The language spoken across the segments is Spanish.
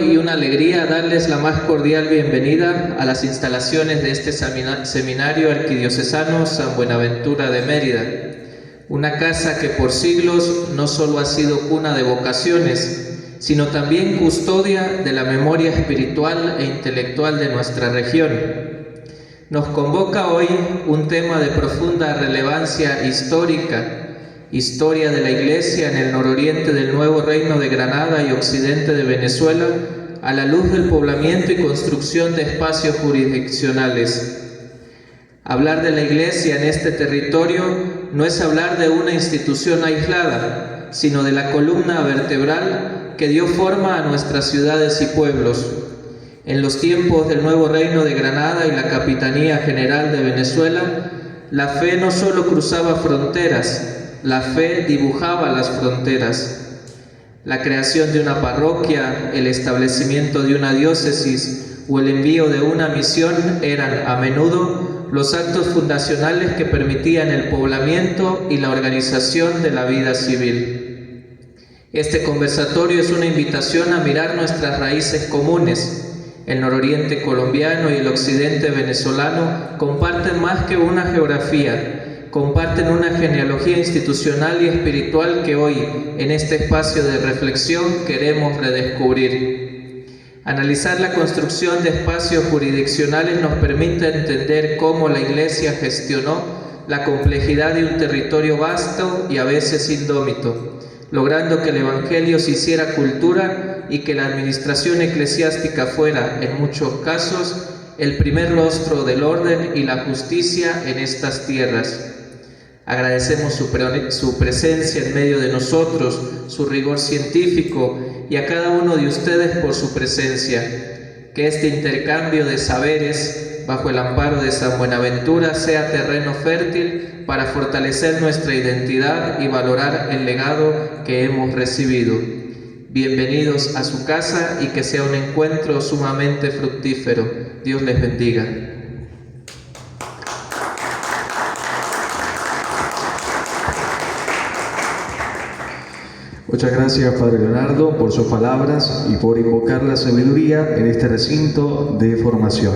y una alegría darles la más cordial bienvenida a las instalaciones de este Seminario Arquidiocesano San Buenaventura de Mérida, una casa que por siglos no solo ha sido cuna de vocaciones, sino también custodia de la memoria espiritual e intelectual de nuestra región. Nos convoca hoy un tema de profunda relevancia histórica, historia de la Iglesia en el nororiente del Nuevo Reino de Granada y occidente de Venezuela, a la luz del poblamiento y construcción de espacios jurisdiccionales. Hablar de la Iglesia en este territorio no es hablar de una institución aislada, sino de la columna vertebral que dio forma a nuestras ciudades y pueblos. En los tiempos del Nuevo Reino de Granada y la Capitanía General de Venezuela, la fe no solo cruzaba fronteras, la fe dibujaba las fronteras. La creación de una parroquia, el establecimiento de una diócesis o el envío de una misión eran a menudo los actos fundacionales que permitían el poblamiento y la organización de la vida civil. Este conversatorio es una invitación a mirar nuestras raíces comunes. El nororiente colombiano y el occidente venezolano comparten más que una geografía, comparten una genealogía institucional y espiritual que hoy, en este espacio de reflexión, queremos redescubrir. Analizar la construcción de espacios jurisdiccionales nos permite entender cómo la Iglesia gestionó la complejidad de un territorio vasto y a veces indómito, logrando que el Evangelio se hiciera cultura y que la administración eclesiástica fuera, en muchos casos, el primer rostro del orden y la justicia en estas tierras. Agradecemos su presencia en medio de nosotros, su rigor científico y a cada uno de ustedes por su presencia. Que este intercambio de saberes bajo el amparo de San Buenaventura sea terreno fértil para fortalecer nuestra identidad y valorar el legado que hemos recibido. Bienvenidos a su casa y que sea un encuentro sumamente fructífero. Dios les bendiga. Muchas gracias, Padre Leonardo, por sus palabras y por invocar la sabiduría en este recinto de formación.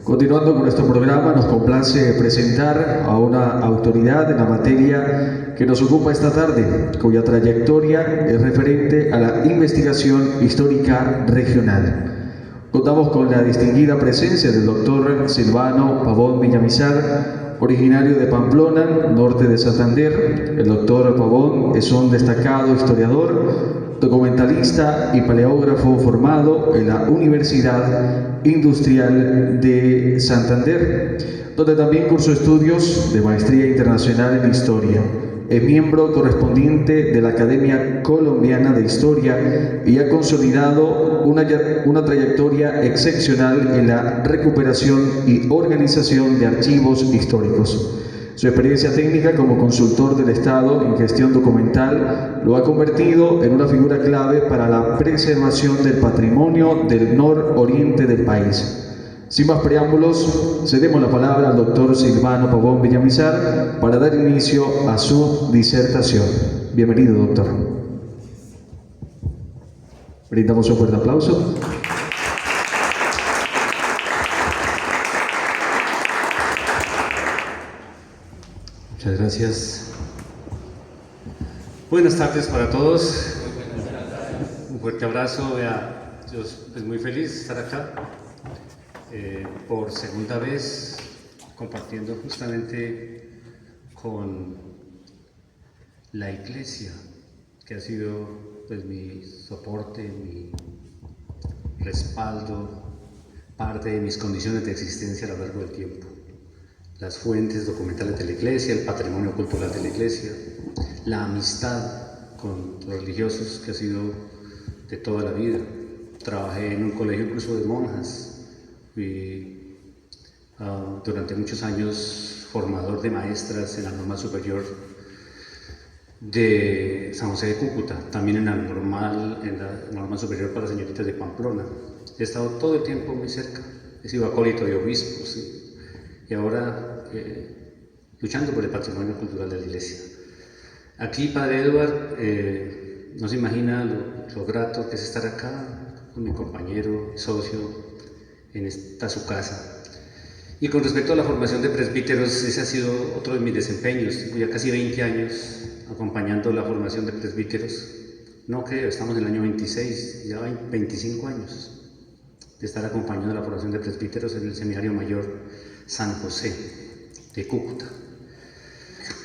Continuando con nuestro programa, nos complace presentar a una autoridad en la materia que nos ocupa esta tarde, cuya trayectoria es referente a la investigación histórica regional. Contamos con la distinguida presencia del doctor Silvano Pavón Villamizar, originario de Pamplona, norte de Santander. El doctor Pavón es un destacado historiador, documentalista y paleógrafo formado en la Universidad Industrial de Santander, donde también cursó estudios de maestría internacional en historia. Es miembro correspondiente de la Academia Colombiana de Historia y ha consolidado una trayectoria excepcional en la recuperación y organización de archivos históricos. Su experiencia técnica como consultor del Estado en gestión documental lo ha convertido en una figura clave para la preservación del patrimonio del nororiente del país. Sin más preámbulos, cedemos la palabra al doctor Silvano Pavón Villamizar para dar inicio a su disertación. Bienvenido, doctor. Brindamos un fuerte aplauso. Muchas gracias. Buenas tardes para todos. Un fuerte abrazo. Yo estoy muy feliz de estar acá por segunda vez compartiendo justamente con la Iglesia, que ha sido pues mi soporte, mi respaldo, parte de mis condiciones de existencia a lo largo del tiempo. Las fuentes documentales de la Iglesia, el patrimonio cultural de la Iglesia, la amistad con los religiosos que ha sido de toda la vida. Trabajé en un colegio incluso de monjas, fui durante muchos años formador de maestras en la normal superior de San José de Cúcuta, también en la normal superior para señoritas de Pamplona. He estado todo el tiempo muy cerca, he sido acólito de obispos, ¿sí? Y ahora luchando por el patrimonio cultural de la Iglesia. Aquí, Padre Edward, no se imagina lo grato que es estar acá, con mi compañero, socio, en esta su casa. Y con respecto a la formación de presbíteros, ese ha sido otro de mis desempeños. Tengo ya casi 20 años acompañando la formación de presbíteros. No creo, estamos en el año 26, ya 25 años de estar acompañando la formación de presbíteros en el Seminario Mayor San José de Cúcuta.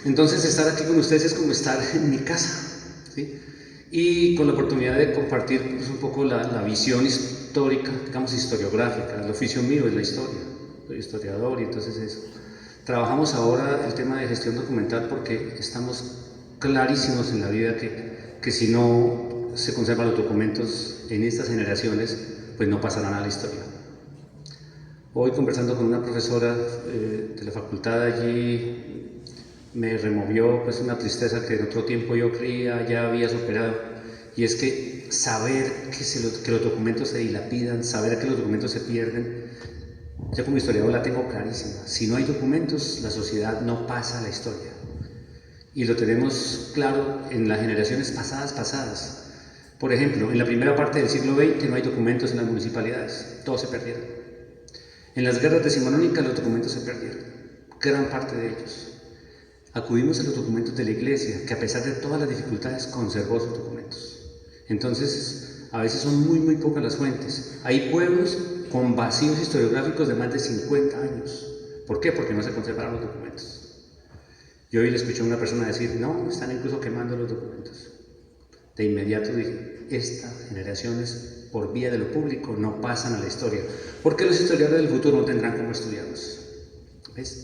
Entonces, estar aquí con ustedes es como estar en mi casa, ¿sí? Y con la oportunidad de compartir pues, un poco la visión histórica, digamos historiográfica. El oficio mío es la historia, soy historiador y entonces eso. Trabajamos ahora el tema de gestión documental porque estamos clarísimos en la vida que si no se conservan los documentos en estas generaciones, pues no pasarán a la historia. Hoy conversando con una profesora de la facultad allí, me removió pues una tristeza que en otro tiempo yo creía ya había superado, y es que saber que los documentos se dilapidan, saber que los documentos se pierden, yo como historiador la tengo clarísima. Si no hay documentos, la sociedad no pasa a la historia, y lo tenemos claro en las generaciones pasadas. Por ejemplo, en la primera parte del siglo XX no hay documentos en las municipalidades, todos se perdieron. En las guerras decimonónicas los documentos se perdieron, gran parte de ellos. Acudimos a los documentos de la Iglesia, que a pesar de todas las dificultades conservó sus documentos. Entonces, a veces son muy pocas las fuentes. Hay pueblos con vacíos historiográficos de más de 50 años. ¿Por qué? Porque no se conservaron los documentos. Yo hoy le escuché a una persona decir, no, están incluso quemando los documentos. De inmediato dije, estas generaciones, por vía de lo público, no pasan a la historia, porque los historiadores del futuro no tendrán cómo estudiarlos. ¿Ves?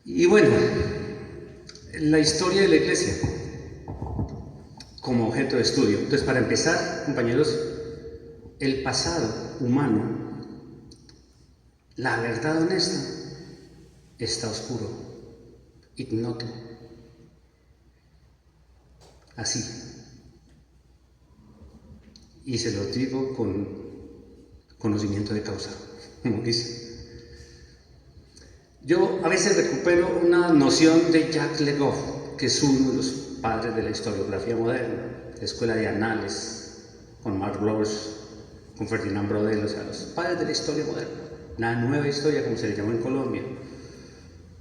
Y bueno, la historia de la Iglesia como objeto de estudio. Entonces, para empezar, compañeros, el pasado humano, la verdad honesta, está oscuro, ignoto, así. Y se lo digo con conocimiento de causa, como dice. Yo a veces recupero una noción de Jacques Le Goff, que es uno de los padres de la historiografía moderna, la escuela de Annales, con Marc Bloch, con Ferdinand Braudel, o sea, los padres de la historia moderna, la nueva historia, como se le llamó en Colombia.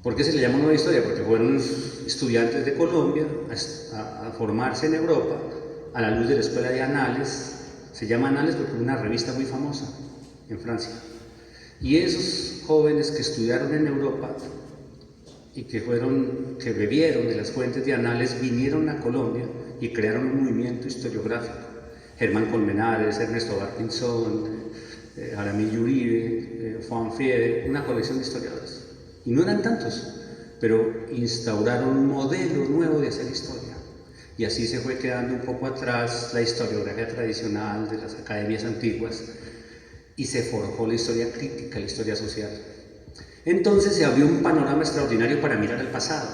¿Por qué se le llama nueva historia? Porque fueron estudiantes de Colombia a formarse en Europa a la luz de la escuela de Annales. Se llama Annales porque es una revista muy famosa en Francia. Y esos jóvenes que estudiaron en Europa y que bebieron de las fuentes de Annales, vinieron a Colombia y crearon un movimiento historiográfico. Germán Colmenares, Ernesto Barpinzón, Jaramillo Uribe, Juan Fiede, una colección de historiadores. Y no eran tantos, pero instauraron un modelo nuevo de hacer historia. Y así se fue quedando un poco atrás la historiografía tradicional de las academias antiguas y se forjó la historia crítica, la historia social. Entonces se abrió un panorama extraordinario para mirar al pasado,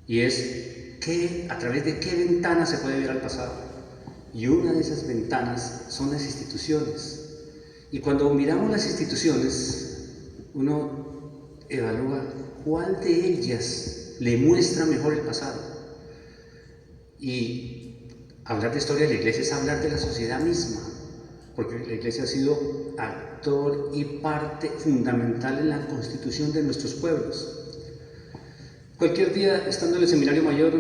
y es a través de qué ventanas se puede ver al pasado. Y una de esas ventanas son las instituciones. Y cuando miramos las instituciones, uno evalúa cuál de ellas le muestra mejor el pasado. Y hablar de historia de la Iglesia es hablar de la sociedad misma, porque la Iglesia ha sido actor y parte fundamental en la constitución de nuestros pueblos. Cualquier día, estando en el Seminario Mayor,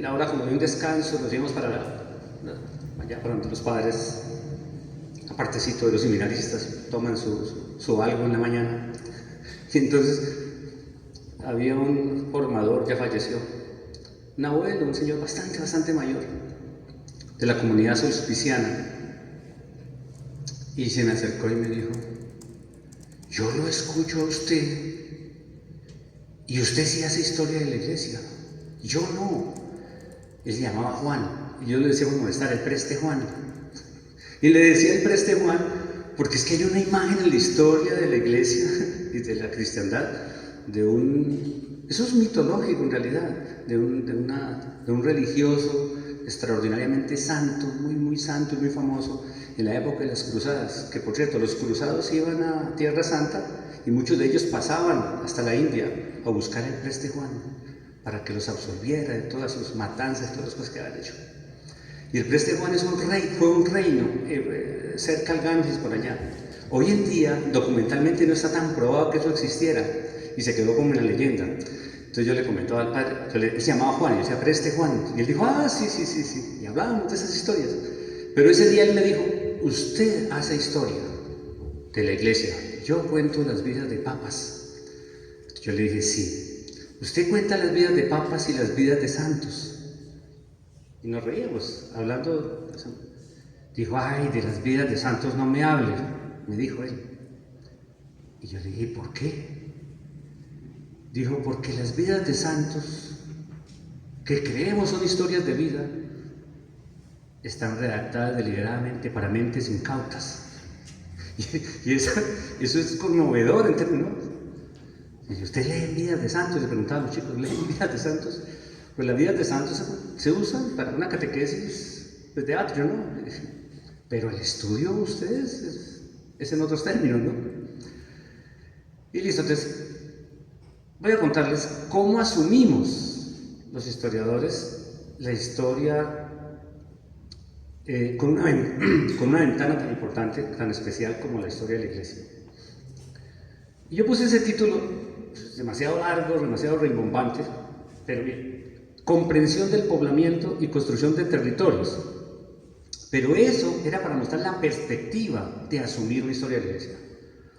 la hora como de un descanso, nos íbamos para allá para donde los padres, apartecito de los seminaristas, toman su algo en la mañana. Y entonces había un formador, ya falleció, un abuelo, un señor bastante mayor, de la comunidad solspiciana. Y se me acercó y me dijo, yo lo escucho a usted, y usted sí hace historia de la Iglesia, yo no. Él se llamaba Juan, y yo le decía por molestar, el preste Juan. Y le decía el preste Juan, porque es que hay una imagen en la historia de la Iglesia y de la cristiandad, eso es mitológico en realidad, de un religioso extraordinariamente santo, muy santo y muy famoso, en la época de las cruzadas, que por cierto, los cruzados iban a Tierra Santa y muchos de ellos pasaban hasta la India a buscar el preste Juan para que los absolviera de todas sus matanzas, todas las cosas que habían hecho. Y el Preste Juan fue un reino cerca al Ganges, por allá. Hoy en día, documentalmente no está tan probado que eso existiera, y se quedó como una leyenda. Entonces yo le comentaba al padre, él se llamaba Juan, y yo decía, Preste Juan, y él dijo, ah, sí, y hablábamos de esas historias. Pero ese día él me dijo, usted hace historia de la iglesia, yo cuento las vidas de papas. Yo le dije, sí, usted cuenta las vidas de papas y las vidas de santos. Y nos reíamos, hablando, dijo, ay, de las vidas de santos no me hable, me dijo él. Y yo le dije, ¿por qué? Dijo, porque las vidas de santos, que creemos son historias de vida, están redactadas deliberadamente para mentes incautas. Y eso es conmovedor en términos. Y usted lee vidas de santos, le preguntaba a los chicos, ¿leen vidas de santos? Pues las vidas de santos se usan para una catequesis de atrio, ¿no? Pero el estudio, ustedes, es en otros términos, ¿no? Y listo, entonces, voy a contarles cómo asumimos los historiadores la historia con una ventana tan importante, tan especial como la historia de la Iglesia. Y yo puse ese título, pues, demasiado largo, demasiado rimbombante, pero bien, comprensión del poblamiento y construcción de territorios. Pero eso era para mostrar la perspectiva de asumir una historia de la Iglesia.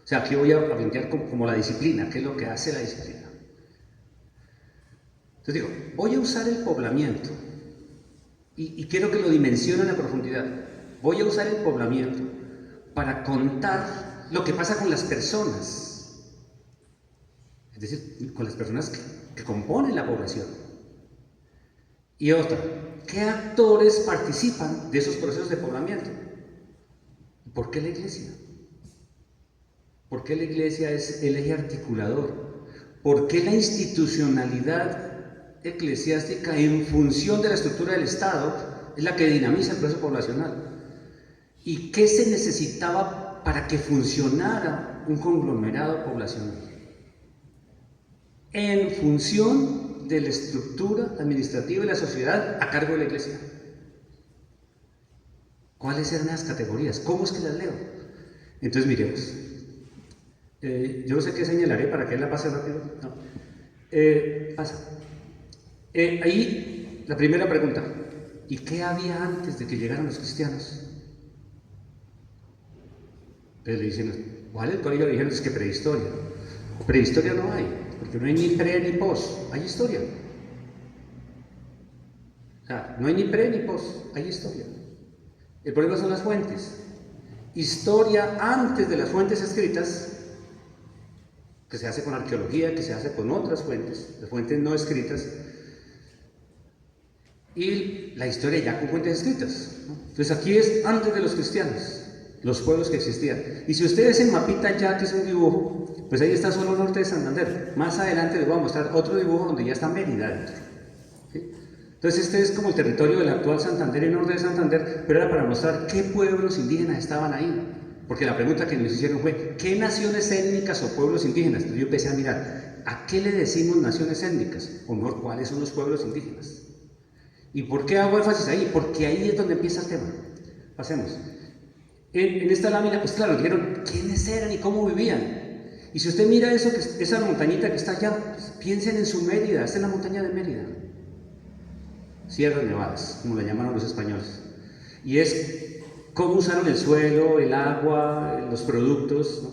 O sea, aquí voy a plantear como la disciplina, qué es lo que hace la disciplina. Entonces digo, voy a usar el poblamiento y quiero que lo dimensionen a profundidad. Voy a usar el poblamiento para contar lo que pasa con las personas, es decir, con las personas que componen la población. Y otra, ¿qué actores participan de esos procesos de poblamiento? ¿Por qué la Iglesia? ¿Por qué la Iglesia es el eje articulador? ¿Por qué la institucionalidad eclesiástica en función de la estructura del Estado es la que dinamiza el proceso poblacional? ¿Y qué se necesitaba para que funcionara un conglomerado poblacional? En función de la estructura administrativa de la sociedad a cargo de la Iglesia. ¿Cuáles eran las categorías? ¿Cómo es que las leo? Entonces miremos. Yo no sé qué señalaré para que él la pase rápido. No. Pasa. Ahí la primera pregunta. ¿Y qué había antes de que llegaran los cristianos? Entonces le dicen, ¿cuál es el código? Le dijeron, es que prehistoria. Prehistoria no hay, porque no hay ni pre ni post, hay historia. O sea, no hay ni pre ni post, hay historia. El problema son las fuentes. Historia antes de las fuentes escritas, que se hace con arqueología, que se hace con otras fuentes, las fuentes no escritas, y la historia ya con fuentes escritas, ¿no? Entonces aquí es antes de los cristianos, los pueblos que existían. Y si ustedes en mapita ya, que es un dibujo, pues ahí está solo norte de Santander. Más adelante les voy a mostrar otro dibujo donde ya está Mérida dentro, ¿sí? Entonces este es como el territorio del actual Santander y norte de Santander, pero era para mostrar qué pueblos indígenas estaban ahí. Porque la pregunta que nos hicieron fue, ¿qué naciones étnicas o pueblos indígenas? Entonces yo empecé a mirar, ¿a qué le decimos naciones étnicas? O mejor, ¿cuáles son los pueblos indígenas? ¿Y por qué hago énfasis ahí? Porque ahí es donde empieza el tema. Pasemos. En esta lámina, pues claro, dijeron quiénes eran y cómo vivían. Y si usted mira eso, esa montañita que está allá, pues, piensen en su Mérida, esta es la montaña de Mérida. Sierras Nevadas, como la llamaron los españoles. Y es cómo usaron el suelo, el agua, los productos, ¿no?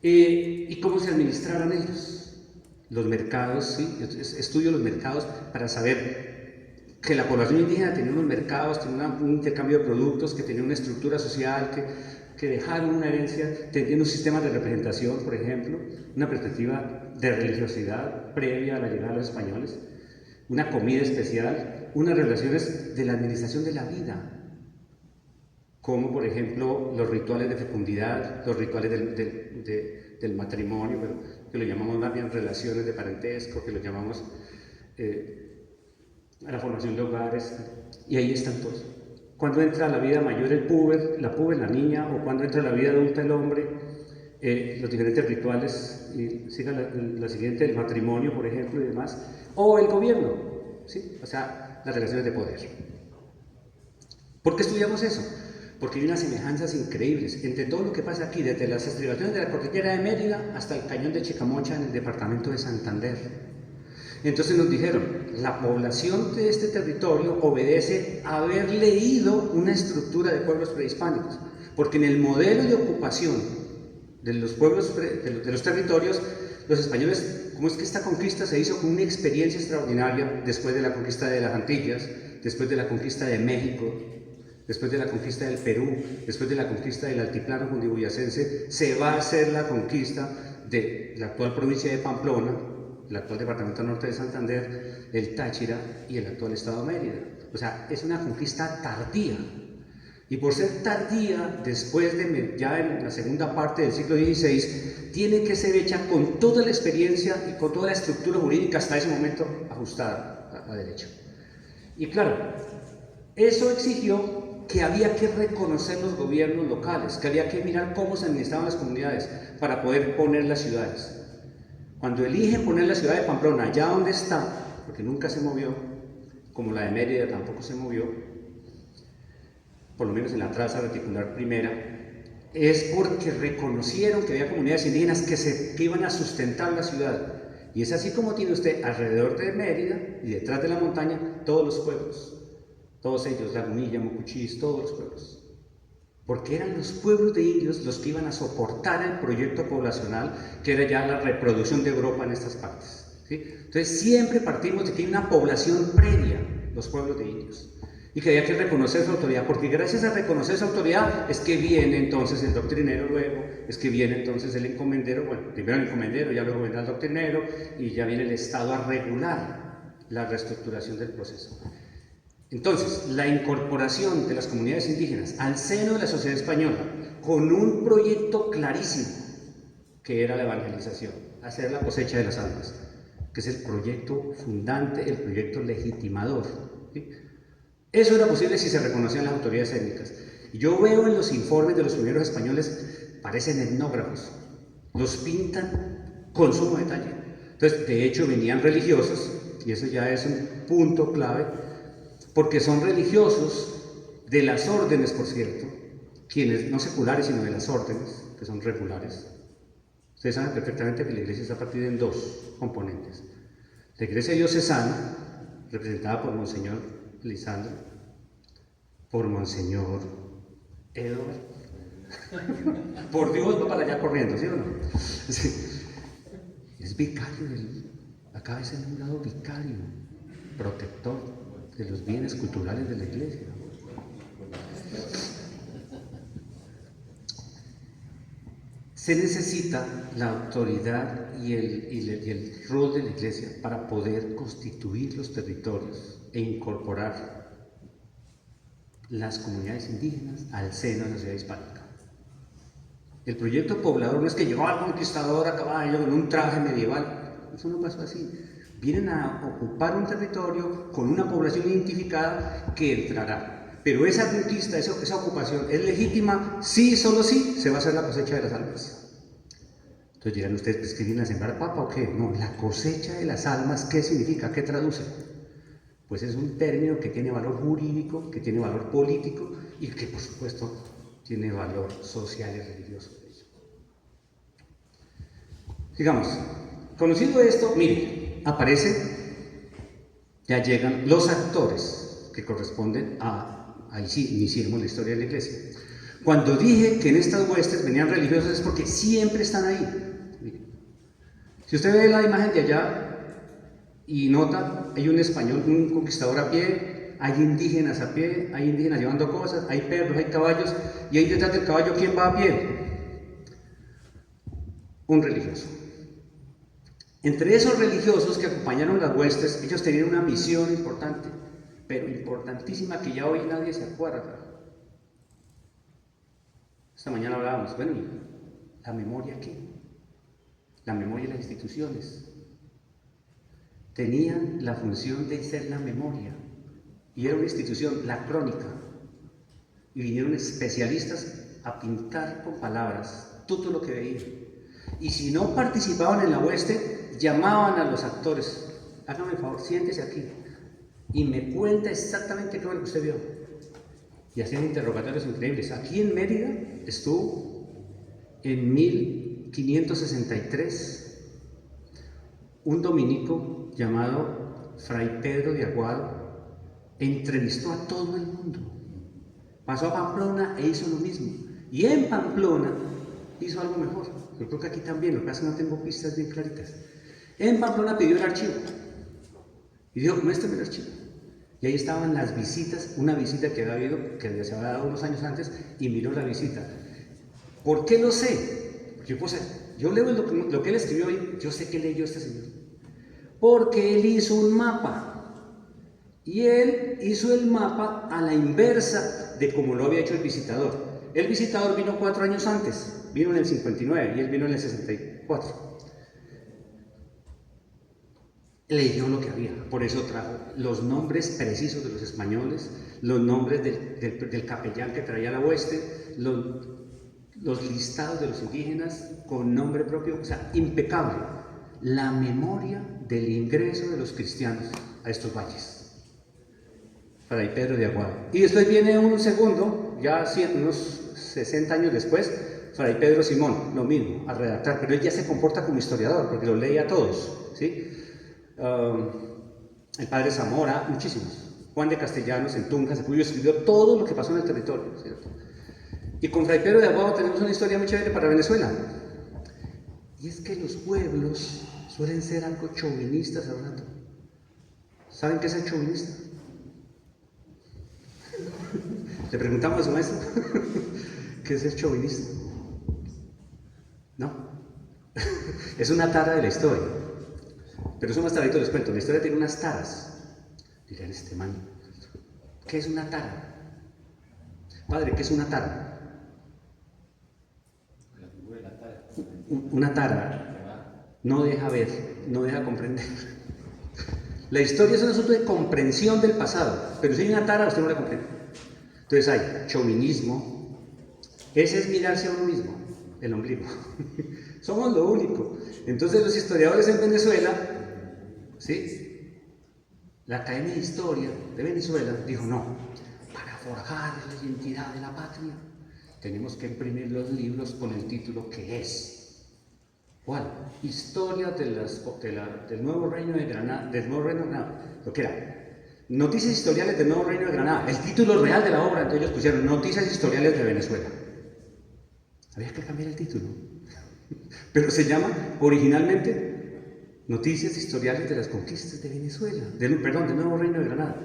Y cómo se administraron ellos. Los mercados, ¿sí? Estudio los mercados para saber que la población indígena tenía unos mercados, tenía un intercambio de productos, que tenía una estructura social, que dejaron una herencia, tenían un sistema de representación, por ejemplo, una perspectiva de religiosidad previa a la llegada de los españoles, una comida especial, unas relaciones de la administración de la vida, como por ejemplo los rituales de fecundidad, los rituales del matrimonio, pero que lo llamamos más bien relaciones de parentesco, que lo llamamos a la formación de hogares, y ahí están todos. Cuando entra a la vida mayor el puber, la niña, o cuando entra a la vida adulta el hombre, los diferentes rituales, y siga la siguiente, el matrimonio, por ejemplo, y demás, o el gobierno, ¿sí? O sea, las relaciones de poder. ¿Por qué estudiamos eso? Porque hay unas semejanzas increíbles entre todo lo que pasa aquí, desde las estribaciones de la cordillera de Mérida hasta el cañón de Chicamocha en el departamento de Santander. Entonces nos dijeron, la población de este territorio obedece a haber leído una estructura de pueblos prehispánicos, porque en el modelo de ocupación de los pueblos, de los territorios, los españoles, como es que esta conquista se hizo con una experiencia extraordinaria después de la conquista de las Antillas, después de la conquista de México, después de la conquista del Perú, después de la conquista del altiplano cundiboyacense, se va a hacer la conquista de la actual provincia de Pamplona, el actual departamento norte de Santander, el Táchira y el actual estado de Mérida. O sea, es una conquista tardía. Y por ser tardía, después de ya en la segunda parte del siglo XVI, tiene que ser hecha con toda la experiencia y con toda la estructura jurídica hasta ese momento ajustada a derecho. Y claro, eso exigió que había que reconocer los gobiernos locales, que había que mirar cómo se administraban las comunidades para poder poner las ciudades. Cuando eligen poner la ciudad de Pamplona allá donde está, porque nunca se movió, como la de Mérida tampoco se movió, por lo menos en la traza reticular primera, es porque reconocieron que había comunidades indígenas que iban a sustentar la ciudad. Y es así como tiene usted alrededor de Mérida y detrás de la montaña todos los pueblos, todos ellos, Lagunilla, Mocuchís, todos los pueblos. Porque eran los pueblos de indios los que iban a soportar el proyecto poblacional, que era ya la reproducción de Europa en estas partes, ¿sí? Entonces siempre partimos de que hay una población previa, los pueblos de indios, y que había que reconocer su autoridad, porque gracias a reconocer su autoridad es que viene entonces el doctrinero luego, es que viene entonces el encomendero, bueno, primero el encomendero, ya luego vendrá el doctrinero, y ya viene el Estado a regular la reestructuración del proceso. Entonces, la incorporación de las comunidades indígenas al seno de la sociedad española, con un proyecto clarísimo, que era la evangelización, hacer la cosecha de las almas, que es el proyecto fundante, el proyecto legitimador, ¿sí? Eso era posible si se reconocían las autoridades étnicas. Y yo veo en los informes de los primeros españoles, parecen etnógrafos, los pintan con sumo detalle. Entonces, de hecho, venían religiosos, y eso ya es un punto clave, porque son religiosos de las órdenes, por cierto, quienes no seculares, sino de las órdenes, que son regulares. Ustedes saben perfectamente que la iglesia está partida en dos componentes. La iglesia diocesana, representada por Monseñor Lisandro, por Monseñor Edward, por Dios va para allá corriendo, ¿sí o no? Sí. Es vicario, acaba de ser nombrado vicario, protector de los bienes culturales de la iglesia. Se necesita la autoridad y el rol de la iglesia para poder constituir los territorios e incorporar las comunidades indígenas al seno de la sociedad hispánica. El proyecto poblador no es que llegó al conquistador a caballo con un traje medieval, eso no pasó así. Vienen a ocupar un territorio con una población identificada que entrará. Pero esa conquista, esa ocupación es legítima, sí, solo sí, se va a hacer la cosecha de las almas. Entonces dirán ustedes, pues, ¿que vienen a sembrar papa o qué? No, la cosecha de las almas, ¿qué significa? ¿Qué traduce? Pues es un término que tiene valor jurídico, que tiene valor político y que, por supuesto, tiene valor social y religioso. Digamos, conocido esto, miren, aparece, ya llegan los actores que corresponden ahí sí, iniciemos la historia de la iglesia. Cuando dije que en estas huestes venían religiosos es porque siempre están ahí. Si usted ve la imagen de allá y nota, hay un español, un conquistador a pie, hay indígenas a pie, hay indígenas llevando cosas, hay perros, hay caballos, y ahí detrás del caballo, ¿quién va a pie? Un religioso. Entre esos religiosos que acompañaron las huestes, ellos tenían una misión importante, pero importantísima, que ya hoy nadie se acuerda. Esta mañana hablábamos, bueno, ¿y la memoria qué? La memoria de las instituciones. Tenían la función de ser la memoria, y era una institución, la crónica, y vinieron especialistas a pintar con palabras todo lo que veían. Y si no participaban en la hueste, llamaban a los actores, hágame el favor, siéntese aquí y me cuenta exactamente qué es lo que usted vio. y hacían interrogatorios increíbles. Aquí en Mérida estuvo en 1563 un dominico llamado Fray Pedro de Aguado, entrevistó a todo el mundo. Pasó a Pamplona e hizo lo mismo. Y en Pamplona hizo algo mejor. Yo creo que aquí también, lo que pasa es que no tengo pistas bien claritas. En Pamplona pidió el archivo. Y dijo, muéstrame el archivo. Y ahí estaban las visitas, una visita que había habido, que se había dado unos años antes, y miró la visita. ¿Por qué lo sé? Porque yo leo lo que él escribió ahí, yo sé que leyó este señor. Porque él hizo un mapa. Y él hizo el mapa a la inversa de como lo había hecho el visitador. El visitador vino 4 años antes, vino en el 59 y él vino en el 64. Leyó lo que había, por eso trajo los nombres precisos de los españoles, los nombres del capellán que traía la hueste, los listados de los indígenas con nombre propio, o sea, impecable. La memoria del ingreso de los cristianos a estos valles. Fray Pedro de Aguado. Y después viene un segundo, ya unos 60 años después, Fray Pedro Simón, lo mismo, a redactar, pero él ya se comporta como historiador, porque los lee a todos, ¿sí? El padre Zamora, muchísimos. Juan de Castellanos en Tunja, se escribió todo lo que pasó en el territorio, ¿cierto? Y con Fray Pedro de Aguado tenemos una historia muy chévere para Venezuela. Y es que los pueblos suelen ser algo chauvinistas al rato. ¿Saben qué es el chauvinista? Le preguntamos a su maestro, ¿qué es el chauvinista? No. Es una tara de la historia. Pero eso más tardito les cuento. La historia tiene unas taras. Dirán este man, ¿qué es una tara? Padre, ¿qué es una tara? Una tara no deja ver, no deja comprender. La historia es un asunto de comprensión del pasado, pero si hay una tara, usted no la comprende. Entonces hay chauvinismo, ese es mirarse a uno mismo, el ombligo. Somos lo único. Entonces los historiadores en Venezuela, ¿sí? La Academia de Historia de Venezuela dijo, no, para forjar la identidad de la patria, tenemos que imprimir los libros con el título que es. ¿Cuál? Historia del Nuevo Reino de Granada, lo que era. Noticias historiales del Nuevo Reino de Granada, el título real de la obra, entonces ellos pusieron Noticias historiales de Venezuela. Había que cambiar el título, pero se llama originalmente Noticias historiales de las conquistas de Venezuela, del Nuevo Reino de Granada.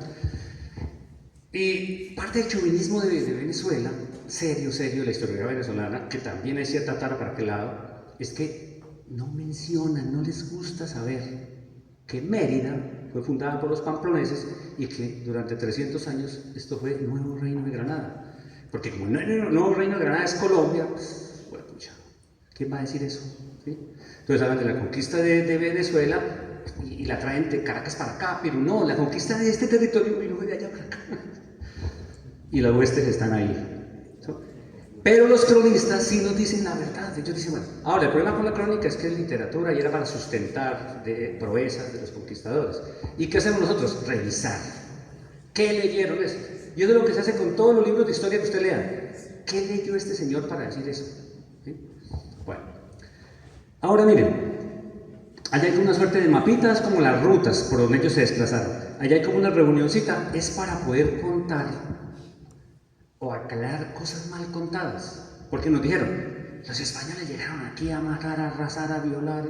Y parte del chauvinismo de Venezuela, serio, la historia venezolana, que también hay cierta tara para aquel lado, es que no mencionan, no les gusta saber que Mérida fue fundada por los pamploneses y que durante 300 años esto fue el Nuevo Reino de Granada. Porque como el Nuevo Reino de Granada es Colombia, pues, bueno, pucha, ¿quién va a decir eso? ¿Sí? Entonces hablan de la conquista de Venezuela y la traen de Caracas para acá, pero no, la conquista de este territorio vino de allá para acá. Y los huestes están ahí. Pero los cronistas sí nos dicen la verdad. Ellos dicen, bueno, ahora el problema con la crónica es que es literatura y era para sustentar de proezas de los conquistadores. ¿Y qué hacemos nosotros? Revisar. ¿Qué leyeron eso? Y eso es lo que se hace con todos los libros de historia que usted lea. ¿Qué leyó este señor para decir eso? ¿Sí? Bueno, ahora miren, allá hay como una suerte de mapitas, como las rutas por donde ellos se desplazaron. Allá hay como una reunioncita, es para poder contar o aclarar cosas mal contadas, porque nos dijeron, los españoles llegaron aquí a matar, a arrasar, a violar,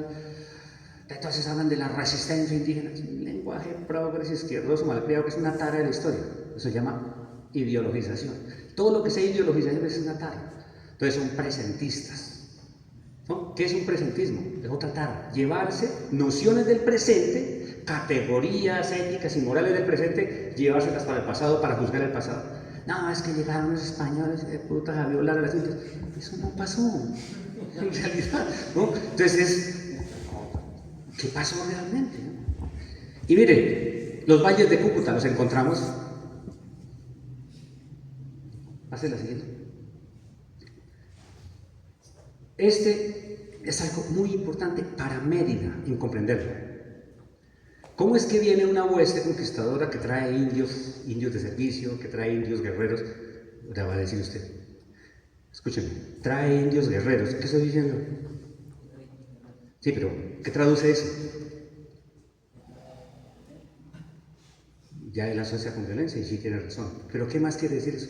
entonces hablan de la resistencia indígena, un lenguaje progres izquierdoso, malcriado, que es una tara de la historia, eso se llama ideologización. Todo lo que sea ideologización es una tara, entonces son presentistas, ¿no? ¿Qué es un presentismo? Es otra tara, llevarse nociones del presente, categorías éticas y morales del presente, llevárselas para el pasado, para juzgar el pasado. No, es que llegaron los españoles putas a violar a las indias. Eso no pasó, en realidad, ¿no? Entonces, ¿qué pasó realmente? Y mire, los valles de Cúcuta los encontramos. Hace la siguiente. Este es algo muy importante para Mérida, en comprenderlo. ¿Cómo es que viene una hueste conquistadora que trae indios de servicio, que trae indios guerreros? Le va a decir usted, escúcheme, trae indios guerreros. ¿Qué estoy diciendo? Sí, pero ¿qué traduce eso? Ya él asocia con violencia y sí tiene razón. Pero ¿qué más quiere decir eso?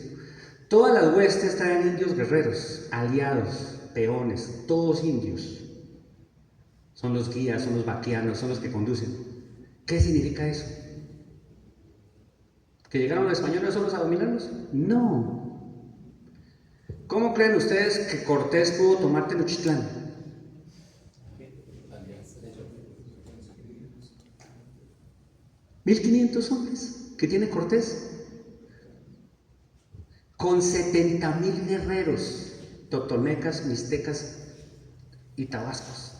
Todas las huestes traen indios guerreros, aliados, peones, todos indios. Son los guías, son los vaquianos, son los que conducen. ¿Qué significa eso? ¿Que llegaron los españoles solos a dominarnos? No. ¿Cómo creen ustedes que Cortés pudo tomar Tenochtitlán? 1500 hombres que tiene Cortés, con 70,000 guerreros, totonecas, mixtecas y tabascos.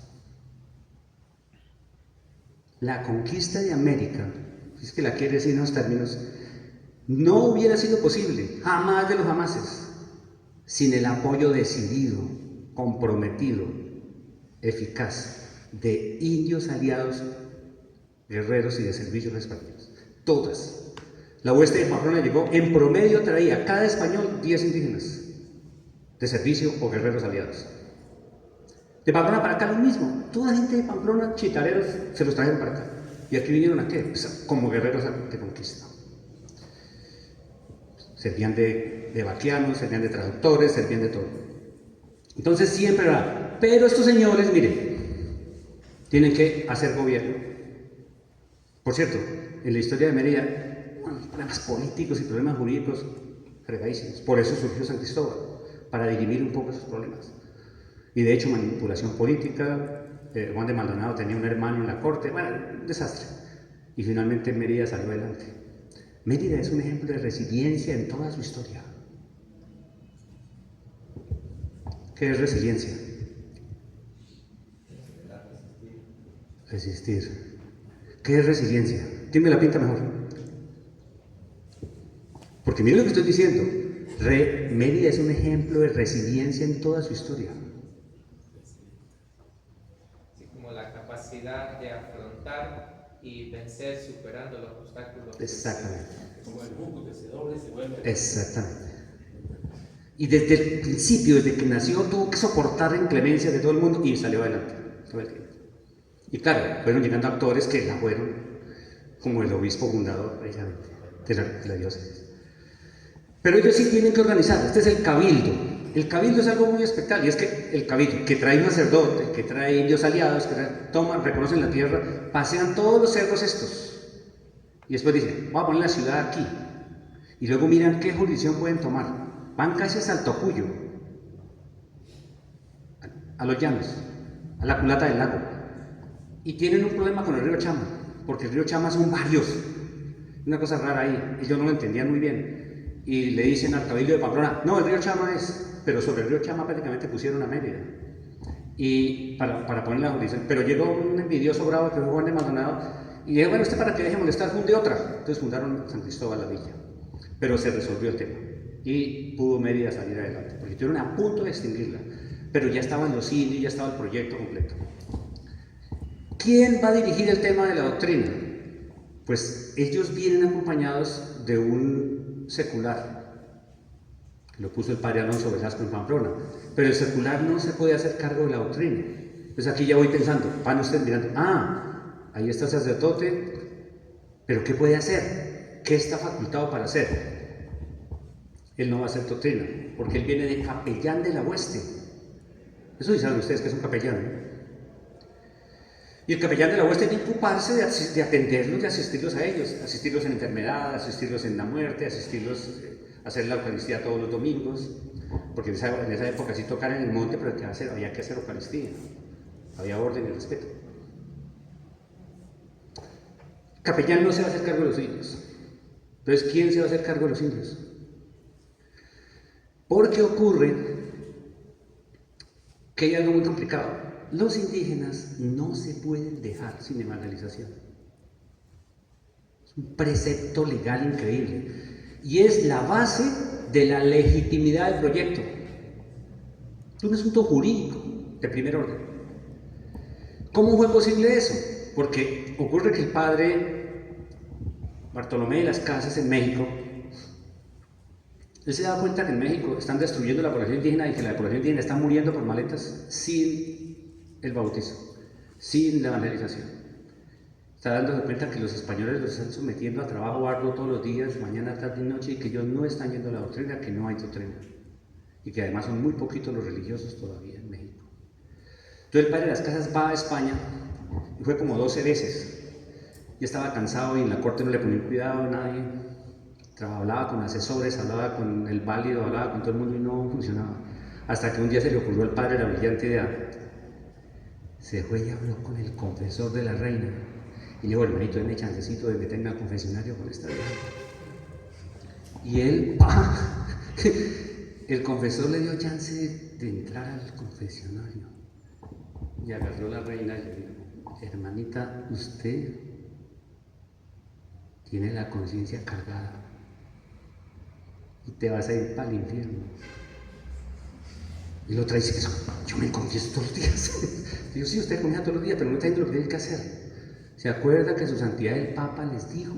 La conquista de América, si es que la quiere decir en esos términos, no hubiera sido posible, jamás de los jamases, sin el apoyo decidido, comprometido, eficaz de indios aliados, guerreros y de servicios españoles. Todas. La hueste de Pamplona llegó, en promedio traía cada español 10 indígenas de servicio o guerreros aliados. De Pamplona para acá lo mismo. Toda la gente de Pamplona, chitareros, se los trajeron para acá. ¿Y aquí vinieron a qué? Pues como guerreros de conquista. Servían de vaquianos, servían de traductores, servían de todo. Entonces siempre era, pero estos señores, miren, tienen que hacer gobierno. Por cierto, en la historia de Mérida, problemas políticos y problemas jurídicos fregadísimos. Por eso surgió San Cristóbal, para dirimir un poco esos problemas. Y de hecho, manipulación política. Juan de Maldonado tenía un hermano en la corte, bueno, un desastre. Y finalmente Mérida salió adelante. Mérida es un ejemplo de resiliencia en toda su historia. ¿Qué es resiliencia? Resistir. ¿Qué es resiliencia? ¿Quién me la pinta mejor? Porque miren lo que estoy diciendo. Mérida es un ejemplo de resiliencia en toda su historia. Así como la capacidad de afrontar y vencer superando los obstáculos. Exactamente. Como el buco que se dobla y se vuelve. Exactamente. Y desde el principio, desde que nació, tuvo que soportar la inclemencia de todo el mundo y salió adelante. Y claro, fueron llegando actores que la fueron, como el obispo fundador de la diócesis. Pero ellos sí tienen que organizar. Este es el cabildo. El cabildo es algo muy espectacular, y es que el cabildo, que trae un sacerdote, que trae indios aliados, que toman, reconocen la tierra, pasean todos los cerros estos. Y después dicen, vamos a poner la ciudad aquí. Y luego miran qué jurisdicción pueden tomar. Van casi a Saltocuyo, a los llanos, a la culata del lago. Y tienen un problema con el río Chama, porque el río Chama son varios. Una cosa rara ahí, ellos no lo entendían muy bien. Y le dicen al cabildo de Pamplona, no, el río Chama es, pero sobre el río Chama prácticamente pusieron a Mérida. Y para poner la jurisdicción. Pero llegó un envidioso bravo que fue Juan de Maldonado, y dijo, bueno, para que deje molestar, funde otra. Entonces fundaron San Cristóbal la villa. Pero se resolvió el tema. Y pudo Mérida salir adelante, porque estuvieron a punto de extinguirla. Pero ya estaban los indios, ya estaba el proyecto completo. ¿Quién va a dirigir el tema de la doctrina? Pues ellos vienen acompañados de un secular, que lo puso el padre Alonso Velasco en Pamplona, pero el secular no se puede hacer cargo de la doctrina. Entonces aquí ya voy pensando, van ustedes mirando, ahí está el sacerdote, pero ¿qué puede hacer? ¿Qué está facultado para hacer? Él no va a hacer doctrina, porque él viene de capellán de la hueste. Eso sí saben ustedes que es un capellán, ¿no? Y el capellán de la hueste tiene que ocuparse de atenderlos, de asistirlos a ellos, asistirlos en enfermedad, asistirlos en la muerte, asistirlos a hacer la Eucaristía todos los domingos, porque en esa época sí tocar en el monte, pero había que hacer Eucaristía, había orden y respeto. El capellán no se va a hacer cargo de los indios. Entonces, ¿quién se va a hacer cargo de los indios? Porque ocurre que hay algo muy complicado. Los indígenas no se pueden dejar sin evangelización. Es un precepto legal increíble. Y es la base de la legitimidad del proyecto. Es un asunto jurídico de primer orden. ¿Cómo fue posible eso? Porque ocurre que el padre Bartolomé de las Casas en México Él se da cuenta que en México están destruyendo la población indígena y que la población indígena está muriendo por maletas sin el bautizo, sin la evangelización. Está dándose cuenta que los españoles los están sometiendo a trabajo arduo todos los días, mañana, tarde y noche, y que ellos no están yendo a la doctrina, que no hay doctrina. Y que además son muy poquitos los religiosos todavía en México. Entonces el padre de las casas va a España, y fue como 12 veces. Ya estaba cansado y en la corte no le ponían cuidado a nadie. Hablaba con asesores, hablaba con el válido, hablaba con todo el mundo y no funcionaba. Hasta que un día se le ocurrió al padre la brillante idea. Se fue y habló con el confesor de la reina. Y le dijo, hermanito, denme chancecito de meterme al confesionario con esta vieja. Y él, el confesor le dio chance de entrar al confesionario. Y agarró la reina y le dijo, hermanita, usted tiene la conciencia cargada y te vas a ir para el infierno. Y la otra dice, yo me confieso todos los días. Digo, sí, usted confiesa todos los días, pero no está haciendo lo que tiene que hacer. ¿Se acuerda que su santidad el Papa les dijo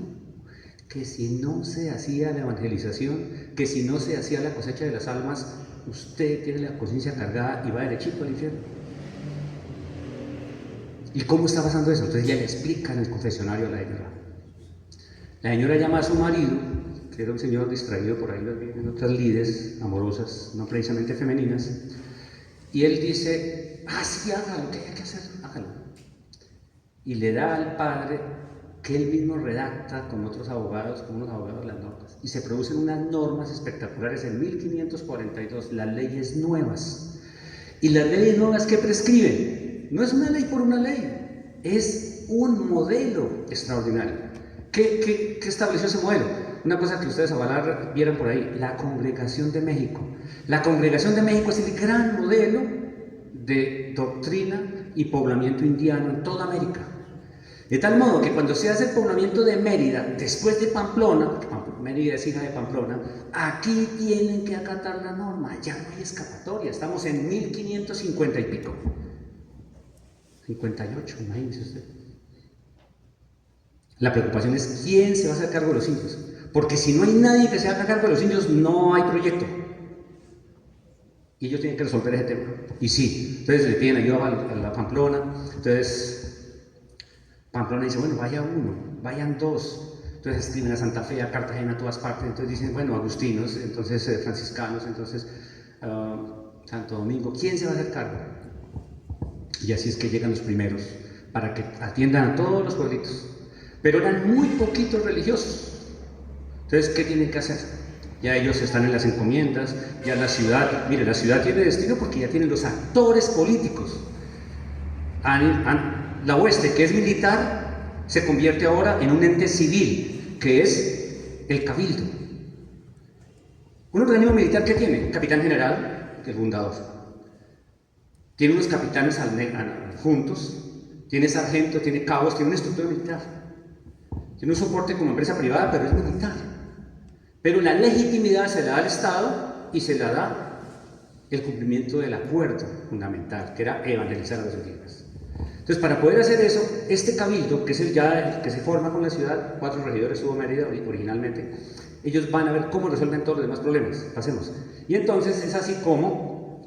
que si no se hacía la evangelización, que si no se hacía la cosecha de las almas, usted tiene la conciencia cargada y va derechito al infierno? ¿Y cómo está pasando eso? Entonces ya le explica en el confesionario a la señora. La señora llama a su marido, que era un señor distraído por ahí en otras lides amorosas, no precisamente femeninas, y él dice, sí, hágalo, ¿qué hay que hacer? Hágalo. Y le da al padre que él mismo redacta con otros abogados, con unos abogados las normas, y se producen unas normas espectaculares en 1542, las leyes nuevas. Y las leyes nuevas, ¿qué prescriben? No es una ley por una ley, es un modelo extraordinario. ¿Qué estableció ese modelo? Una cosa que ustedes ojalá vieran por ahí, la Congregación de México. La Congregación de México es el gran modelo de doctrina y poblamiento indiano en toda América. De tal modo que cuando se hace el poblamiento de Mérida, después de Pamplona, porque Mérida es hija de Pamplona, aquí tienen que acatar la norma, ya no hay escapatoria, estamos en 1550 y pico. 58, imagínese usted. La preocupación es quién se va a hacer cargo de los indios, porque si no hay nadie que se haga cargo de los indios, no hay proyecto. Y ellos tienen que resolver ese tema. Y sí, entonces le piden ayuda a la Pamplona, entonces Pamplona dice, bueno, vaya uno, vayan dos. Entonces escriben a Santa Fe, a Cartagena, a todas partes. Entonces dicen, bueno, agustinos, entonces franciscanos, entonces Santo Domingo. ¿Quién se va a hacer cargo? Y así es que llegan los primeros, para que atiendan a todos los pueblitos. Pero eran muy poquitos religiosos. Entonces, ¿qué tienen que hacer? Ya ellos están en las encomiendas, ya la ciudad, mire, la ciudad tiene destino porque ya tienen los actores políticos. La hueste, que es militar, se convierte ahora en un ente civil, que es el cabildo. Un organismo militar, ¿qué tiene? Capitán general, el fundador. Tiene unos capitanes juntos, tiene sargentos, tiene cabos, tiene una estructura militar. Tiene un soporte como empresa privada, pero es militar. Pero la legitimidad se la da al Estado y se la da el cumplimiento del acuerdo fundamental, que era evangelizar a los indígenas. Entonces, para poder hacer eso, este cabildo, que es el que se forma con la ciudad, 4 regidores tuvo Mérida originalmente, ellos van a ver cómo resuelven todos los demás problemas. Pasemos. Y entonces es así como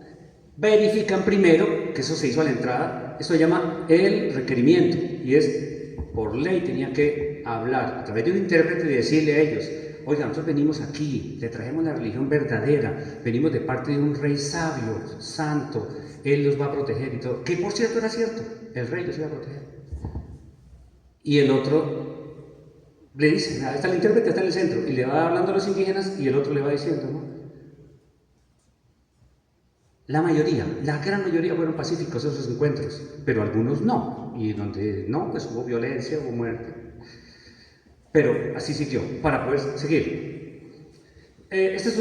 verifican primero, que eso se hizo a la entrada, esto se llama el requerimiento, y es, por ley tenían que hablar a través de un intérprete y decirle a ellos, oiga, nosotros venimos aquí, le traemos la religión verdadera, venimos de parte de un rey sabio, santo, él los va a proteger y todo, que por cierto era cierto, el rey los iba a proteger. Y el otro le dice, está el intérprete, está en el centro, y le va hablando a los indígenas y el otro le va diciendo, ¿no? La gran mayoría fueron pacíficos esos encuentros, pero algunos no, y donde no, pues hubo violencia, hubo muerte. Pero así siguió, para poder seguir. Esta es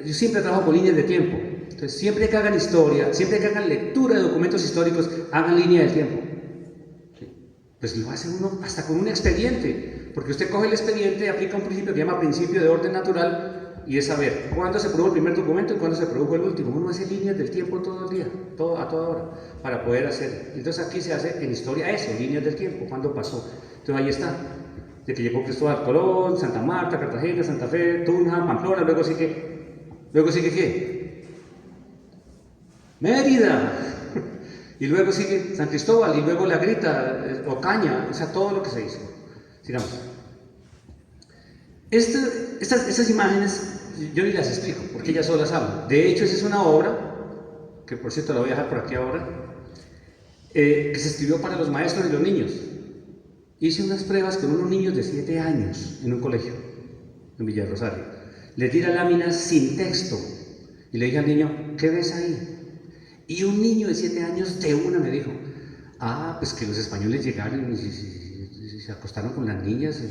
yo siempre trabajo con líneas de tiempo, entonces siempre que hagan historia, siempre que hagan lectura de documentos históricos, hagan línea del tiempo. ¿Sí? Pues lo hace uno hasta con un expediente, porque usted coge el expediente y aplica un principio que se llama principio de orden natural, y es saber cuándo se produjo el primer documento y cuándo se produjo el último. Uno hace líneas del tiempo todo el día, a toda hora, para poder hacer. Entonces aquí se hace en historia eso, líneas del tiempo, cuándo pasó. Entonces ahí está. de que llegó Cristóbal Colón, Santa Marta, Cartagena, Santa Fe, Tunja, Pamplona, luego sigue ¿qué? Mérida, y luego sigue San Cristóbal, y luego La Grita, Ocaña, o sea, todo lo que se hizo. Sigamos. Estas imágenes yo ni las explico, porque ellas solas hablan. De hecho, esa es una obra, que por cierto la voy a dejar por aquí ahora, que se escribió para los maestros y los niños. Hice unas pruebas con unos niños de 7 años en un colegio, en Villa Rosario. Les di la lámina sin texto, y le dije al niño, ¿qué ves ahí? Y un niño de 7 años de una me dijo, pues que los españoles llegaron y se acostaron con las niñas,